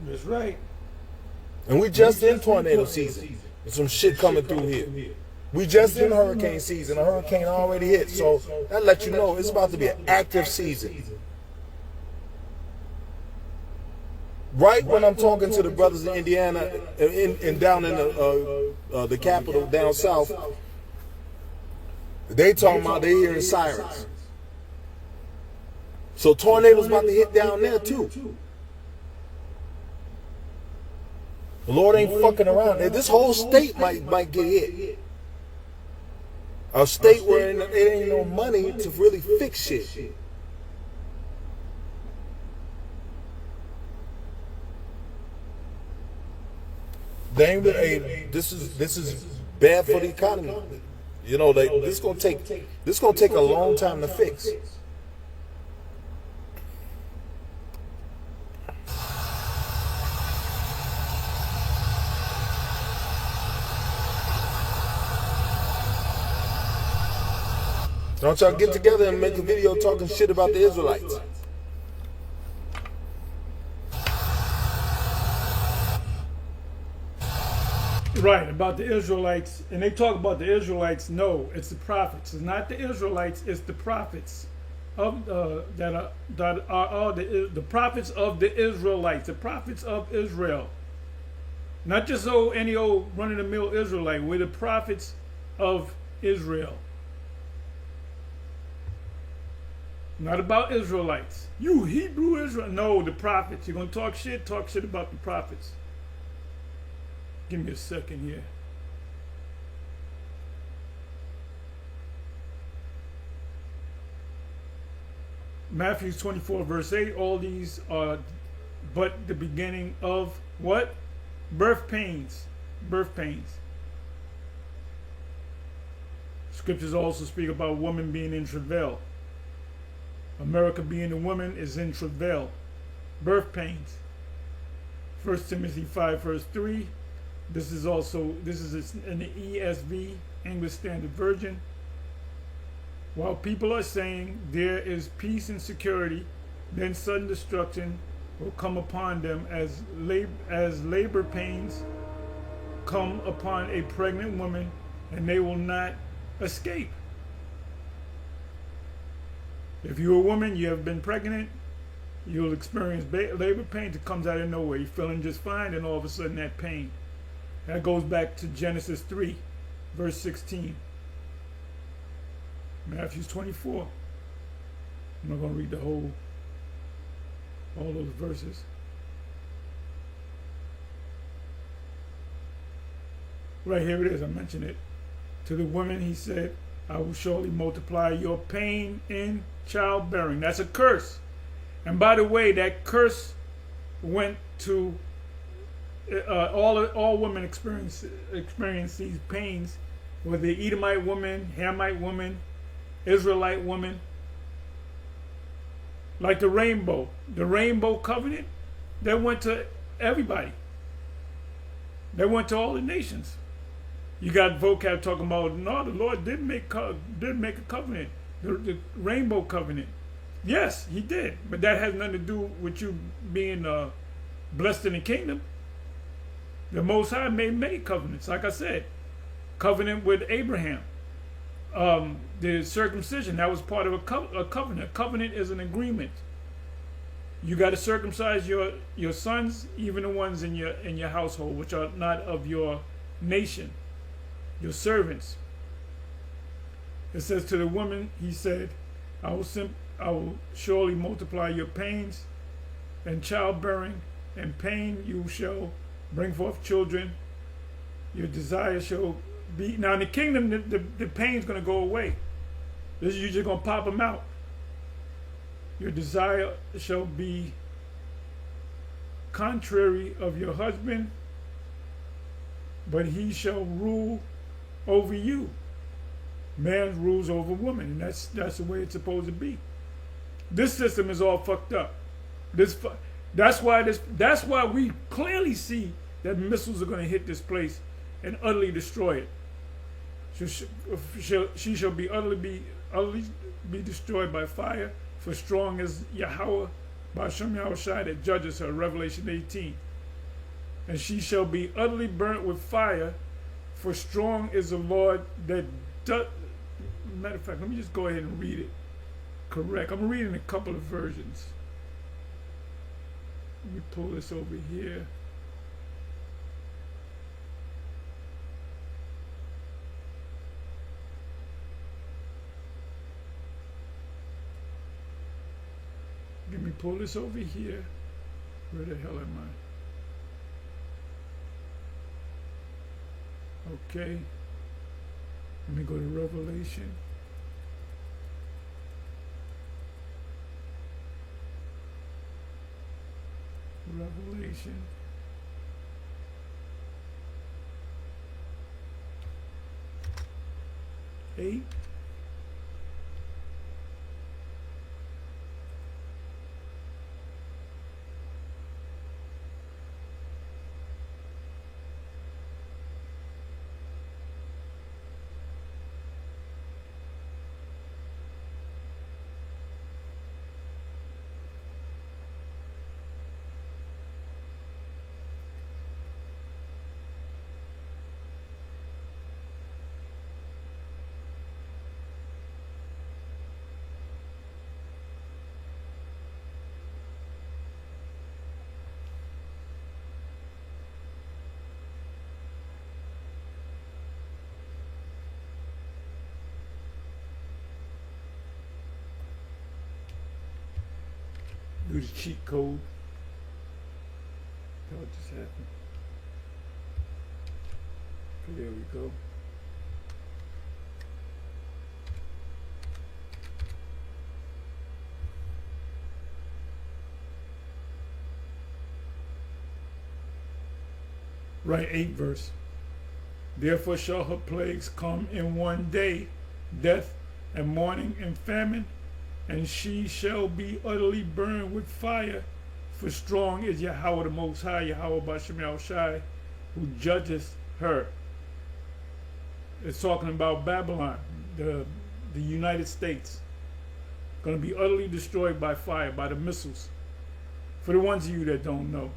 That's right. And we just in tornado season. There's some shit coming through here. We just in hurricane season. A hurricane already hit. So that lets you know it's about to be an active season. Right when I'm talking to the brothers in Indiana and down in the capital down south, they talking about they hearing sirens. So tornadoes about to hit down there too. The Lord ain't fucking around. This whole state might get hit. A state where it ain't no money to really fix shit. This is bad for the economy. You know, this gonna take a long time to fix. Don't y'all get together and make a video talking shit about the Israelites? Right, about the Israelites. And they talk about the Israelites. No, it's the prophets. It's not the Israelites, it's the prophets of the prophets of the Israelites, the prophets of Israel. Not just any old run-of-the-mill Israelite. We're the prophets of Israel. Not about Israelites. You Hebrew Israel. No, the prophets. You're going to talk shit about the prophets. Give me a second here. Matthew 24 verse 8. All these are but the beginning of what? Birth pains. Birth pains. Scriptures also speak about women being in travail. America being a woman is in travail. Birth pains. 1 Timothy 5 verse 3. This is in the ESV, English Standard Version. While people are saying there is peace and security, then sudden destruction will come upon them as labor pains come upon a pregnant woman, and they will not escape. If you're a woman, you have been pregnant, you'll experience labor pains. It comes out of nowhere. You're feeling just fine, and all of a sudden that pain. That goes back to Genesis 3, verse 16. Matthew 24. I'm not going to read all those verses. Right here it is, I mentioned it. To the woman he said, I will surely multiply your pain in childbearing. That's a curse. And by the way, that curse went to all women experience these pains, whether the Edomite woman, Hamite woman, Israelite woman. Like the rainbow covenant, that went to everybody. That went to all the nations. You got vocab talking about, no, the Lord did make a covenant, the rainbow covenant. Yes, he did, but that has nothing to do with you being blessed in the kingdom. The Most High made many covenants. Like I said, covenant with Abraham. The circumcision, that was part of a covenant. A covenant is an agreement. You got to circumcise your sons, even the ones in your household, which are not of your nation, your servants. It says to the woman, he said, I will surely multiply your pains and childbearing, and pain you shall bring forth children. Your desire shall be. Now in the kingdom, the pain's going to go away. You're just going to pop them out. Your desire shall be contrary of your husband, but he shall rule over you. Man rules over woman, and that's the way it's supposed to be. This system is all fucked up. That's why we clearly see that missiles are going to hit this place and utterly destroy it. She shall be utterly be destroyed by fire, for strong is Yahweh, Ba'ashem Yahushai, that judges her, Revelation 18. And she shall be utterly burnt with fire, for strong is the Lord that does. Matter of fact, let me just go ahead and read it correct. I'm reading a couple of versions. Let me pull this over here. Let me pull this over here. Where the hell am I? Okay. Let me go to Revelation. Revelation. Eight. Do the cheat code. What just happened? Okay, there we go. Right, 8 verse. Therefore shall her plagues come in one day, death and mourning and famine, and she shall be utterly burned with fire, for strong is Yahweh the Most High, Yahweh Ba'ashem Yahushai, who judges her. It's talking about Babylon, the United States, going to be utterly destroyed by fire, by the missiles. For the ones of you that don't know.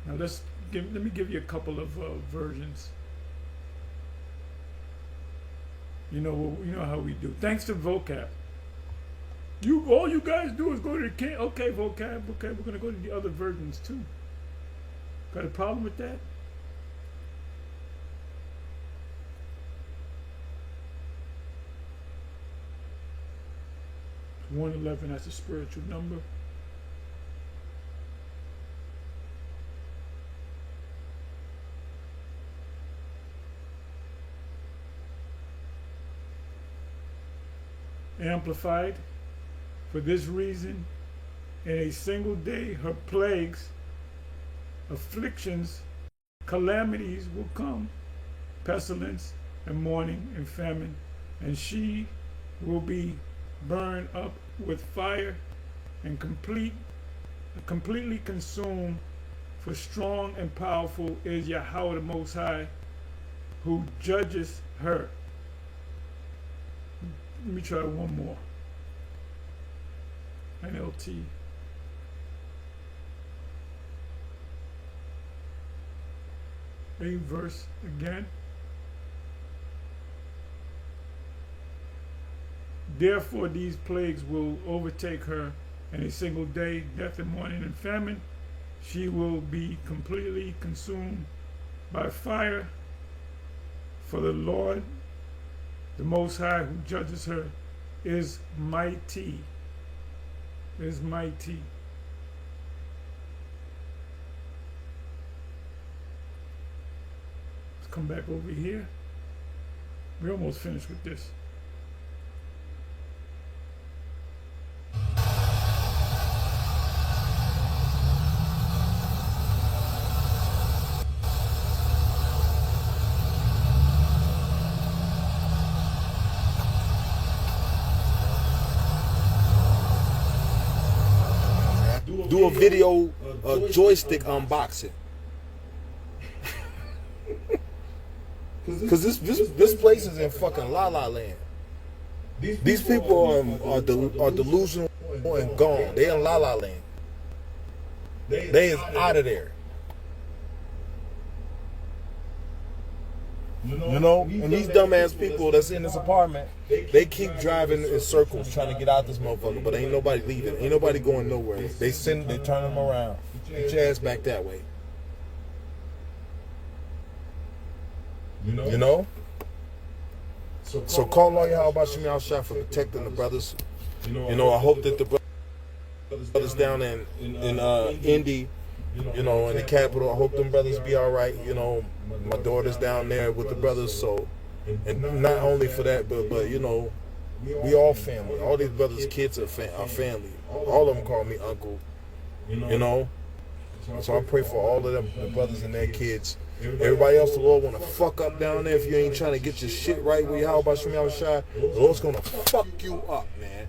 Now let me give you a couple of versions. You know how we do. Thanks to vocab. All you guys do is go to the king. Okay, vocab. Okay, we're gonna go to the other versions too. Got a problem with that? 111, that's a spiritual number. Amplified. For this reason, in a single day, her plagues, afflictions, calamities will come, pestilence and mourning and famine, and she will be burned up with fire and completely consumed. For strong and powerful is Yahweh the Most High, who judges her. Let me try one more. NLT. A verse again. Therefore these plagues will overtake her in a single day, death and mourning and famine. She will be completely consumed by fire. For the Lord, the Most High, who judges her, is mighty. Is mighty. Let's come back over here. We're almost finished with this. Do a video joystick unboxing. Cause this place is in fucking La La Land. These people are delusional and gone. They in La La Land. They is out of there. You know, and these dumbass people that's in this apartment, they keep driving in circles trying to get out this motherfucker, but ain't nobody leaving. Ain't nobody going nowhere. They turn them around. Get your ass back that way. You know? So call all y'all about Shemi Al-Shai for protecting the brothers. You know, I hope that the brothers down in Indy, you know, in the capital, I hope them brothers be all right. You know, my daughter's down there with the brothers, so, and not only for that, but you know, we all family. All these brothers' kids are family. All of them call me uncle. You know, so I pray for all of them, the brothers and their kids. Everybody else, the Lord want to fuck up down there. If you ain't trying to get your shit right with how about Shemi Al-Shai, the Lord's gonna fuck you up, man.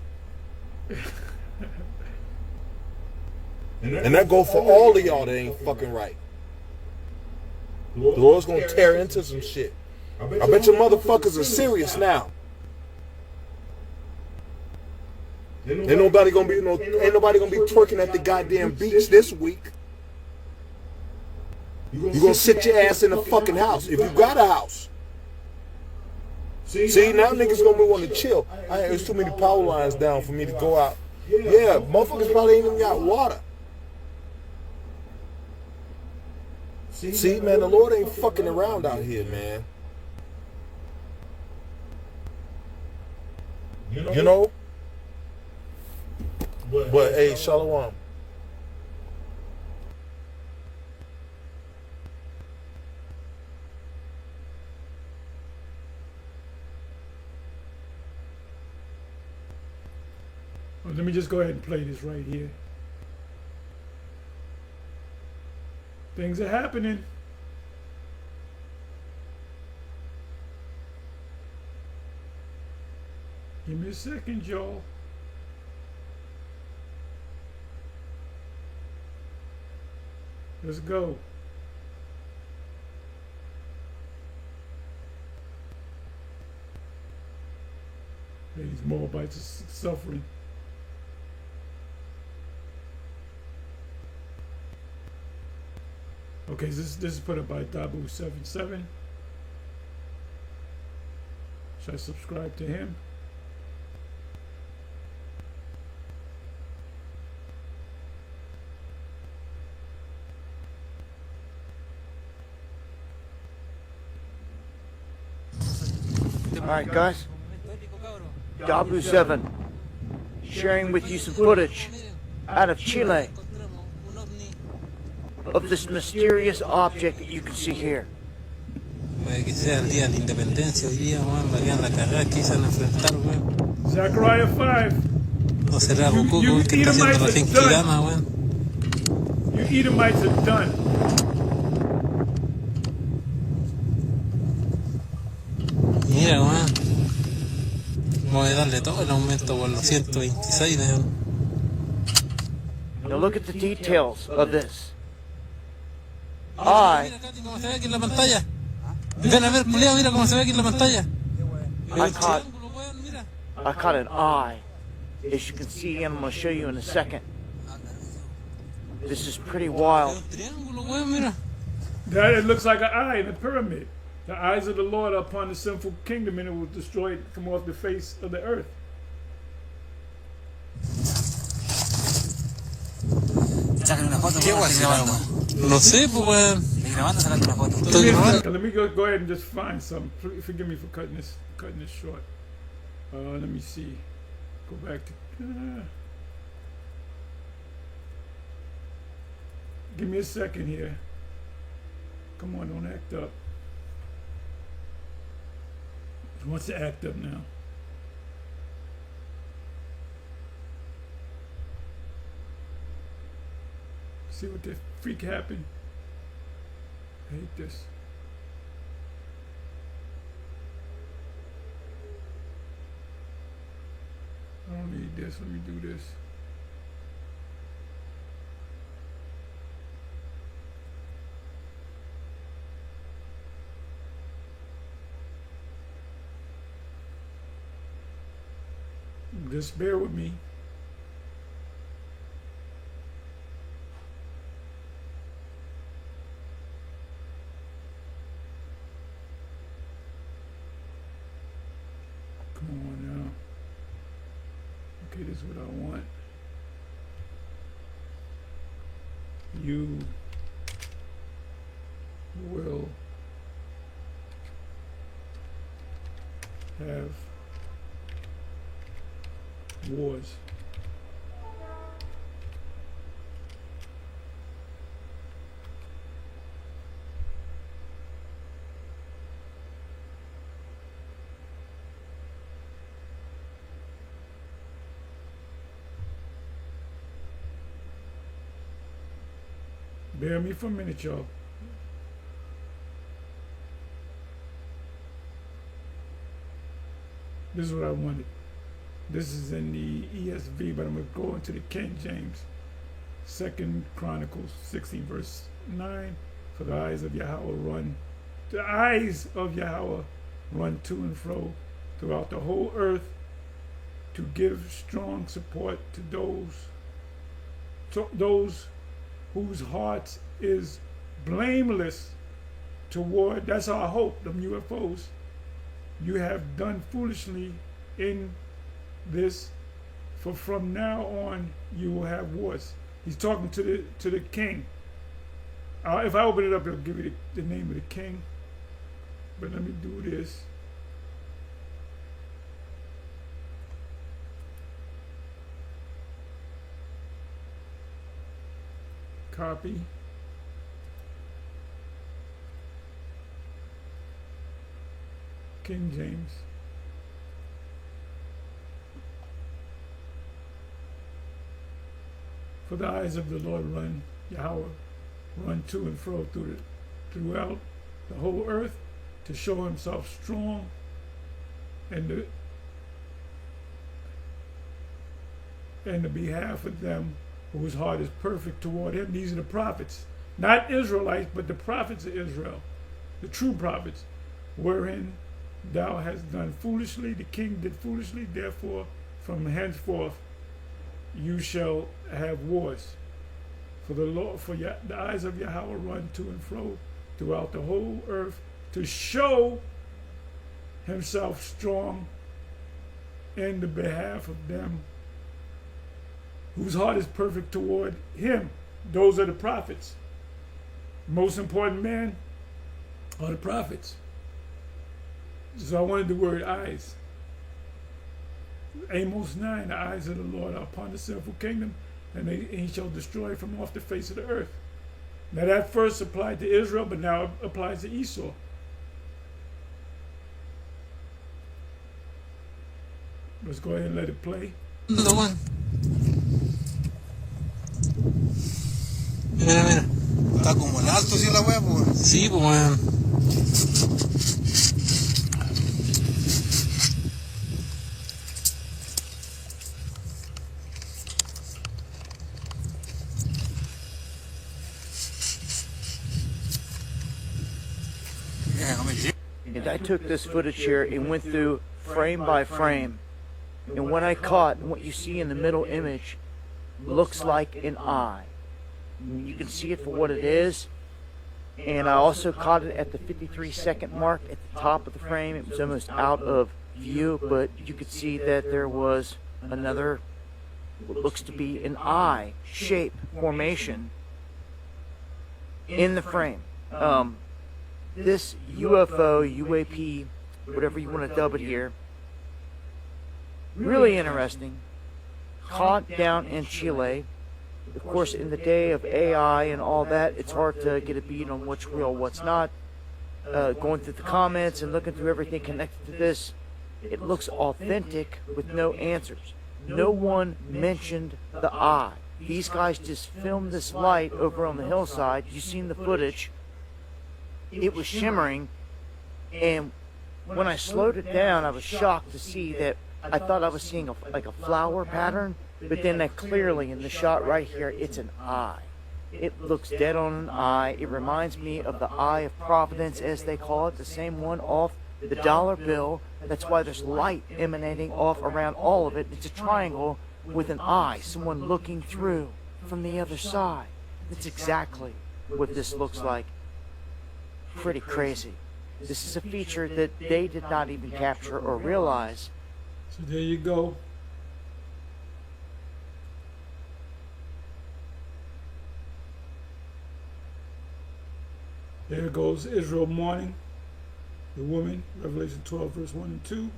And that go for all of y'all that ain't fucking right. The Lord's gonna tear into some shit. I bet your motherfuckers are serious now. Ain't nobody gonna be twerking at the goddamn beach this week. You gonna sit your ass in the fucking house if you got a house. See, now niggas gonna want to chill. There's too many power lines down for me to go out. Yeah, motherfuckers probably ain't even got water. See, man, the Lord ain't fucking around out here, man. You know? But hey, Shalom. Well, let me just go ahead and play this right here. Things are happening. Give me a second, y'all. Let's go. These Moabites are suffering. Okay, this is put up by Dabu77. Should I subscribe to him? All right, guys. W7. sharing with you some footage out of Chile of this mysterious object that you can see here. Puede que sea el día de la independencia hoy día, weón, la quedan la cagada que se van a enfrentar, weón. Zechariah 5. No será Goku, weón, que está haciendo la Genkidama, weón. You Edomites are done. Mira, weón. Voy a darle todo el aumento por los 126, weón. Now look at the details of this. Mira, Katy, cómo se ve aquí en la pantalla. Ven a ver, culiao, mira cómo se ve aquí en la pantalla. I caught an eye, as you can see, and I'm going to show you in a second. This is pretty wild. That it looks like an eye in a pyramid. The eyes of the Lord are upon the sinful kingdom, and it was destroyed from off the face of the earth. No sé, pues, weón. Let me go ahead and just find some. Forgive me for cutting this short. Let me see. Go back to. Give me a second here. Come on, don't act up. Who wants to act up now? See what the freak happened? I hate this. I don't need this. Let me do this. Just bear with me. Come on now. Okay, this is what I want. You will have wars. Bear me for a minute, y'all. This is what I wanted. This is in the ESV, but I'm going to go into the King James. 2 Chronicles 16, verse 9. For the eyes of Yahweh run to and fro throughout the whole earth to give strong support to those whose hearts is blameless toward, that's our hope, them UFOs. You have done foolishly in this, for from now on you will have wars. He's talking to the king. If I open it up, it'll give you the name of the king. But let me do this. Copy. King James. For the eyes of the Lord run, Yahweh, run to and fro throughout the whole earth to show himself strong and the behalf of them whose heart is perfect toward him. These are the prophets, not Israelites, but the prophets of Israel, the true prophets, wherein thou hast done foolishly, the king did foolishly, therefore from henceforth you shall have wars. For the eyes of Yahweh run to and fro throughout the whole earth to show himself strong in the behalf of them whose heart is perfect toward him. Those are the prophets. Most important men are the prophets. So I wanted the word eyes. Amos 9, the eyes of the Lord are upon the sinful kingdom, and he shall destroy from off the face of the earth. Now that first applied to Israel, but now it applies to Esau. Let's go ahead and let it play. Ando, weón. Mira, mira. Está como en alto, sí, la wea, pues. Sí, pues, weón. And I took this footage here and went through frame by frame. And what I caught, and what you see in the middle image, looks like an eye. You can see it for what it is. And I also caught it at the 53-second mark at the top of the frame. It was almost out of view, but you could see that there was another, what looks to be an eye shape formation in the frame. This UFO, UAP, whatever you want to dub it here, really interesting. Caught down in Chile. Of course, in the day of AI and all that, it's hard to get a beat on what's real, what's not. Going through the comments and looking through everything connected to this, it looks authentic with no answers. No one mentioned the eye. These guys just filmed this light over on the hillside. You've seen the footage. It was shimmering, and when I slowed it down, I was shocked to see that I thought I was seeing like a flower pattern, but then that clearly in the shot right here, it's an eye. It looks dead on an eye. It reminds me of the Eye of Providence, as they call it, the same one off the dollar bill. That's why there's light emanating off around all of it. It's a triangle with an eye, someone looking through from the other side. That's exactly what this looks like. Pretty crazy. This is a feature that they did not even capture or realize. So there you go. There goes Israel mourning the woman, Revelation 12, verse 1 and 2.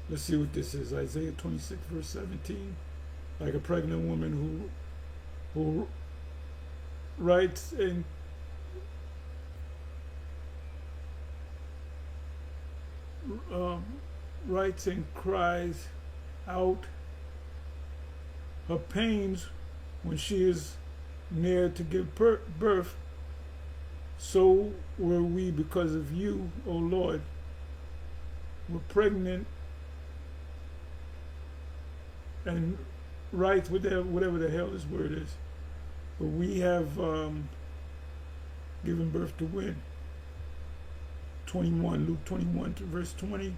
Let's see what this is. Isaiah 26, verse 17. Like a pregnant woman who writes and cries out her pains when she is near to give birth. So were we because of you, O Lord. We're pregnant and writes whatever the hell this word is. But we have given birth to when? 21, Luke 21 to verse 20.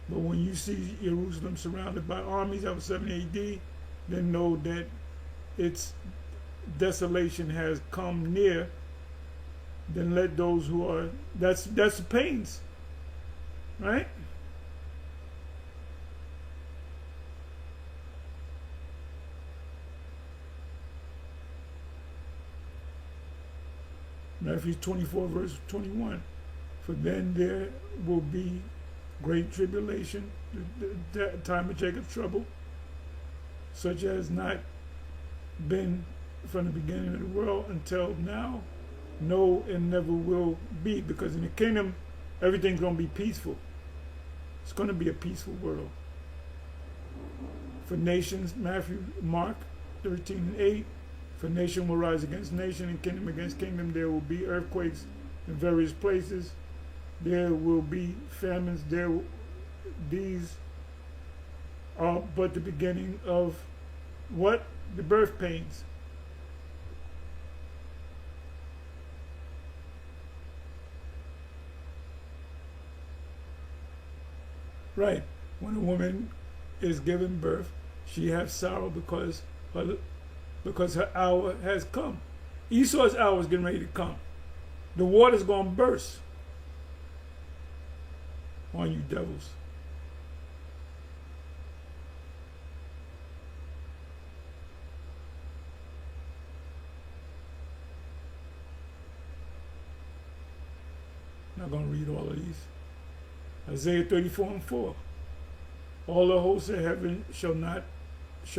But when you see Jerusalem surrounded by armies, that was 70 AD, then know that its desolation has come near. Then let those who are, that's the pains, right? Matthew 24, verse 21. For then there will be great tribulation, the time of Jacob's trouble, such as not been from the beginning of the world until now, no, and never will be. Because in the kingdom, everything's going to be peaceful. It's going to be a peaceful world. For nations, Mark 13 and 8, for nation will rise against nation and kingdom against kingdom. There will be earthquakes in various places. There will be famines. These are but the beginning of what? The birth pains. Right. When a woman is giving birth, she has sorrow because her hour has come. Esau's hour is getting ready to come. The water's going to burst on you devils. I'm not going to read all of these. Isaiah 34:4. All the hosts of heaven shall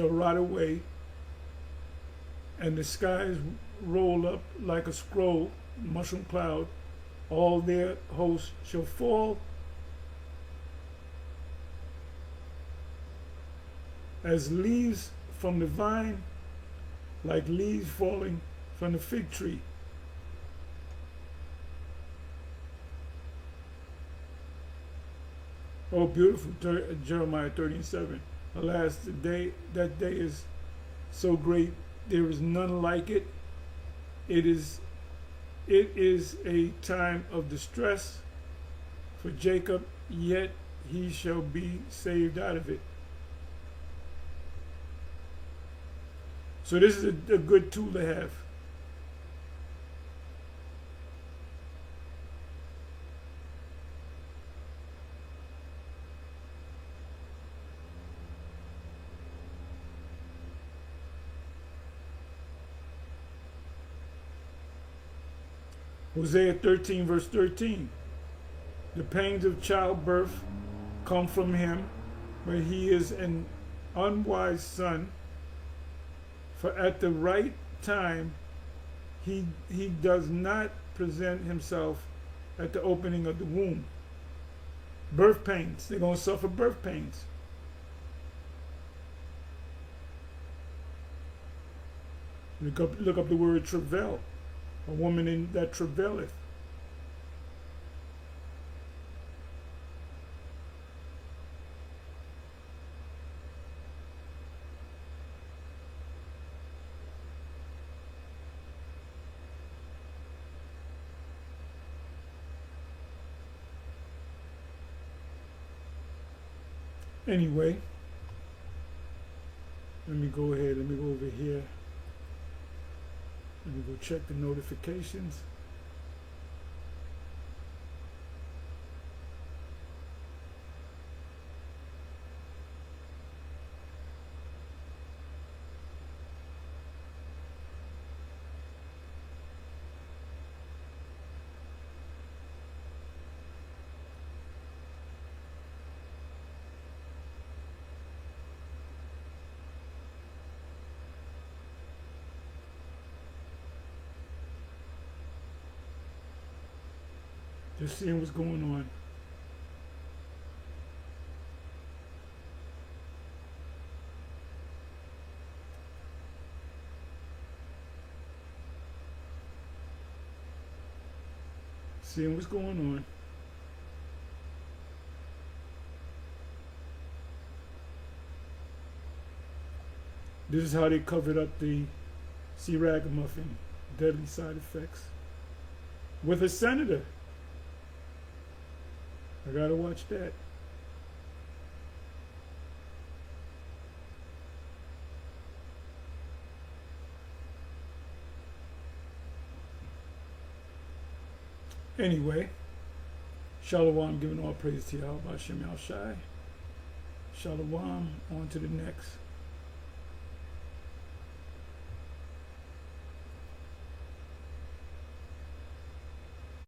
rot away, and the skies roll up like a scroll, mushroom cloud. All their hosts shall fall as leaves from the vine, like leaves falling from the fig tree. Oh, beautiful, Jeremiah 13:7. Alas, that day is so great, there is none like it. It is a time of distress for Jacob, yet he shall be saved out of it. So this is a good tool to have. Hosea 13:13. The pangs of childbirth come from him, but he is an unwise son. For at the right time, he does not present himself at the opening of the womb. Birth pains. They're going to suffer birth pains. Look up the word travail. A woman that travaileth. Anyway, let me go ahead, let me go over here. Let me go check the notifications. Just seeing what's going on. Seeing what's going on. This is how they covered up the C. Ragamuffin deadly side effects with a senator. I gotta watch that. Anyway, Shalom, giving all praise to Yahweh Shem Yahshai. Shalom, on to the next.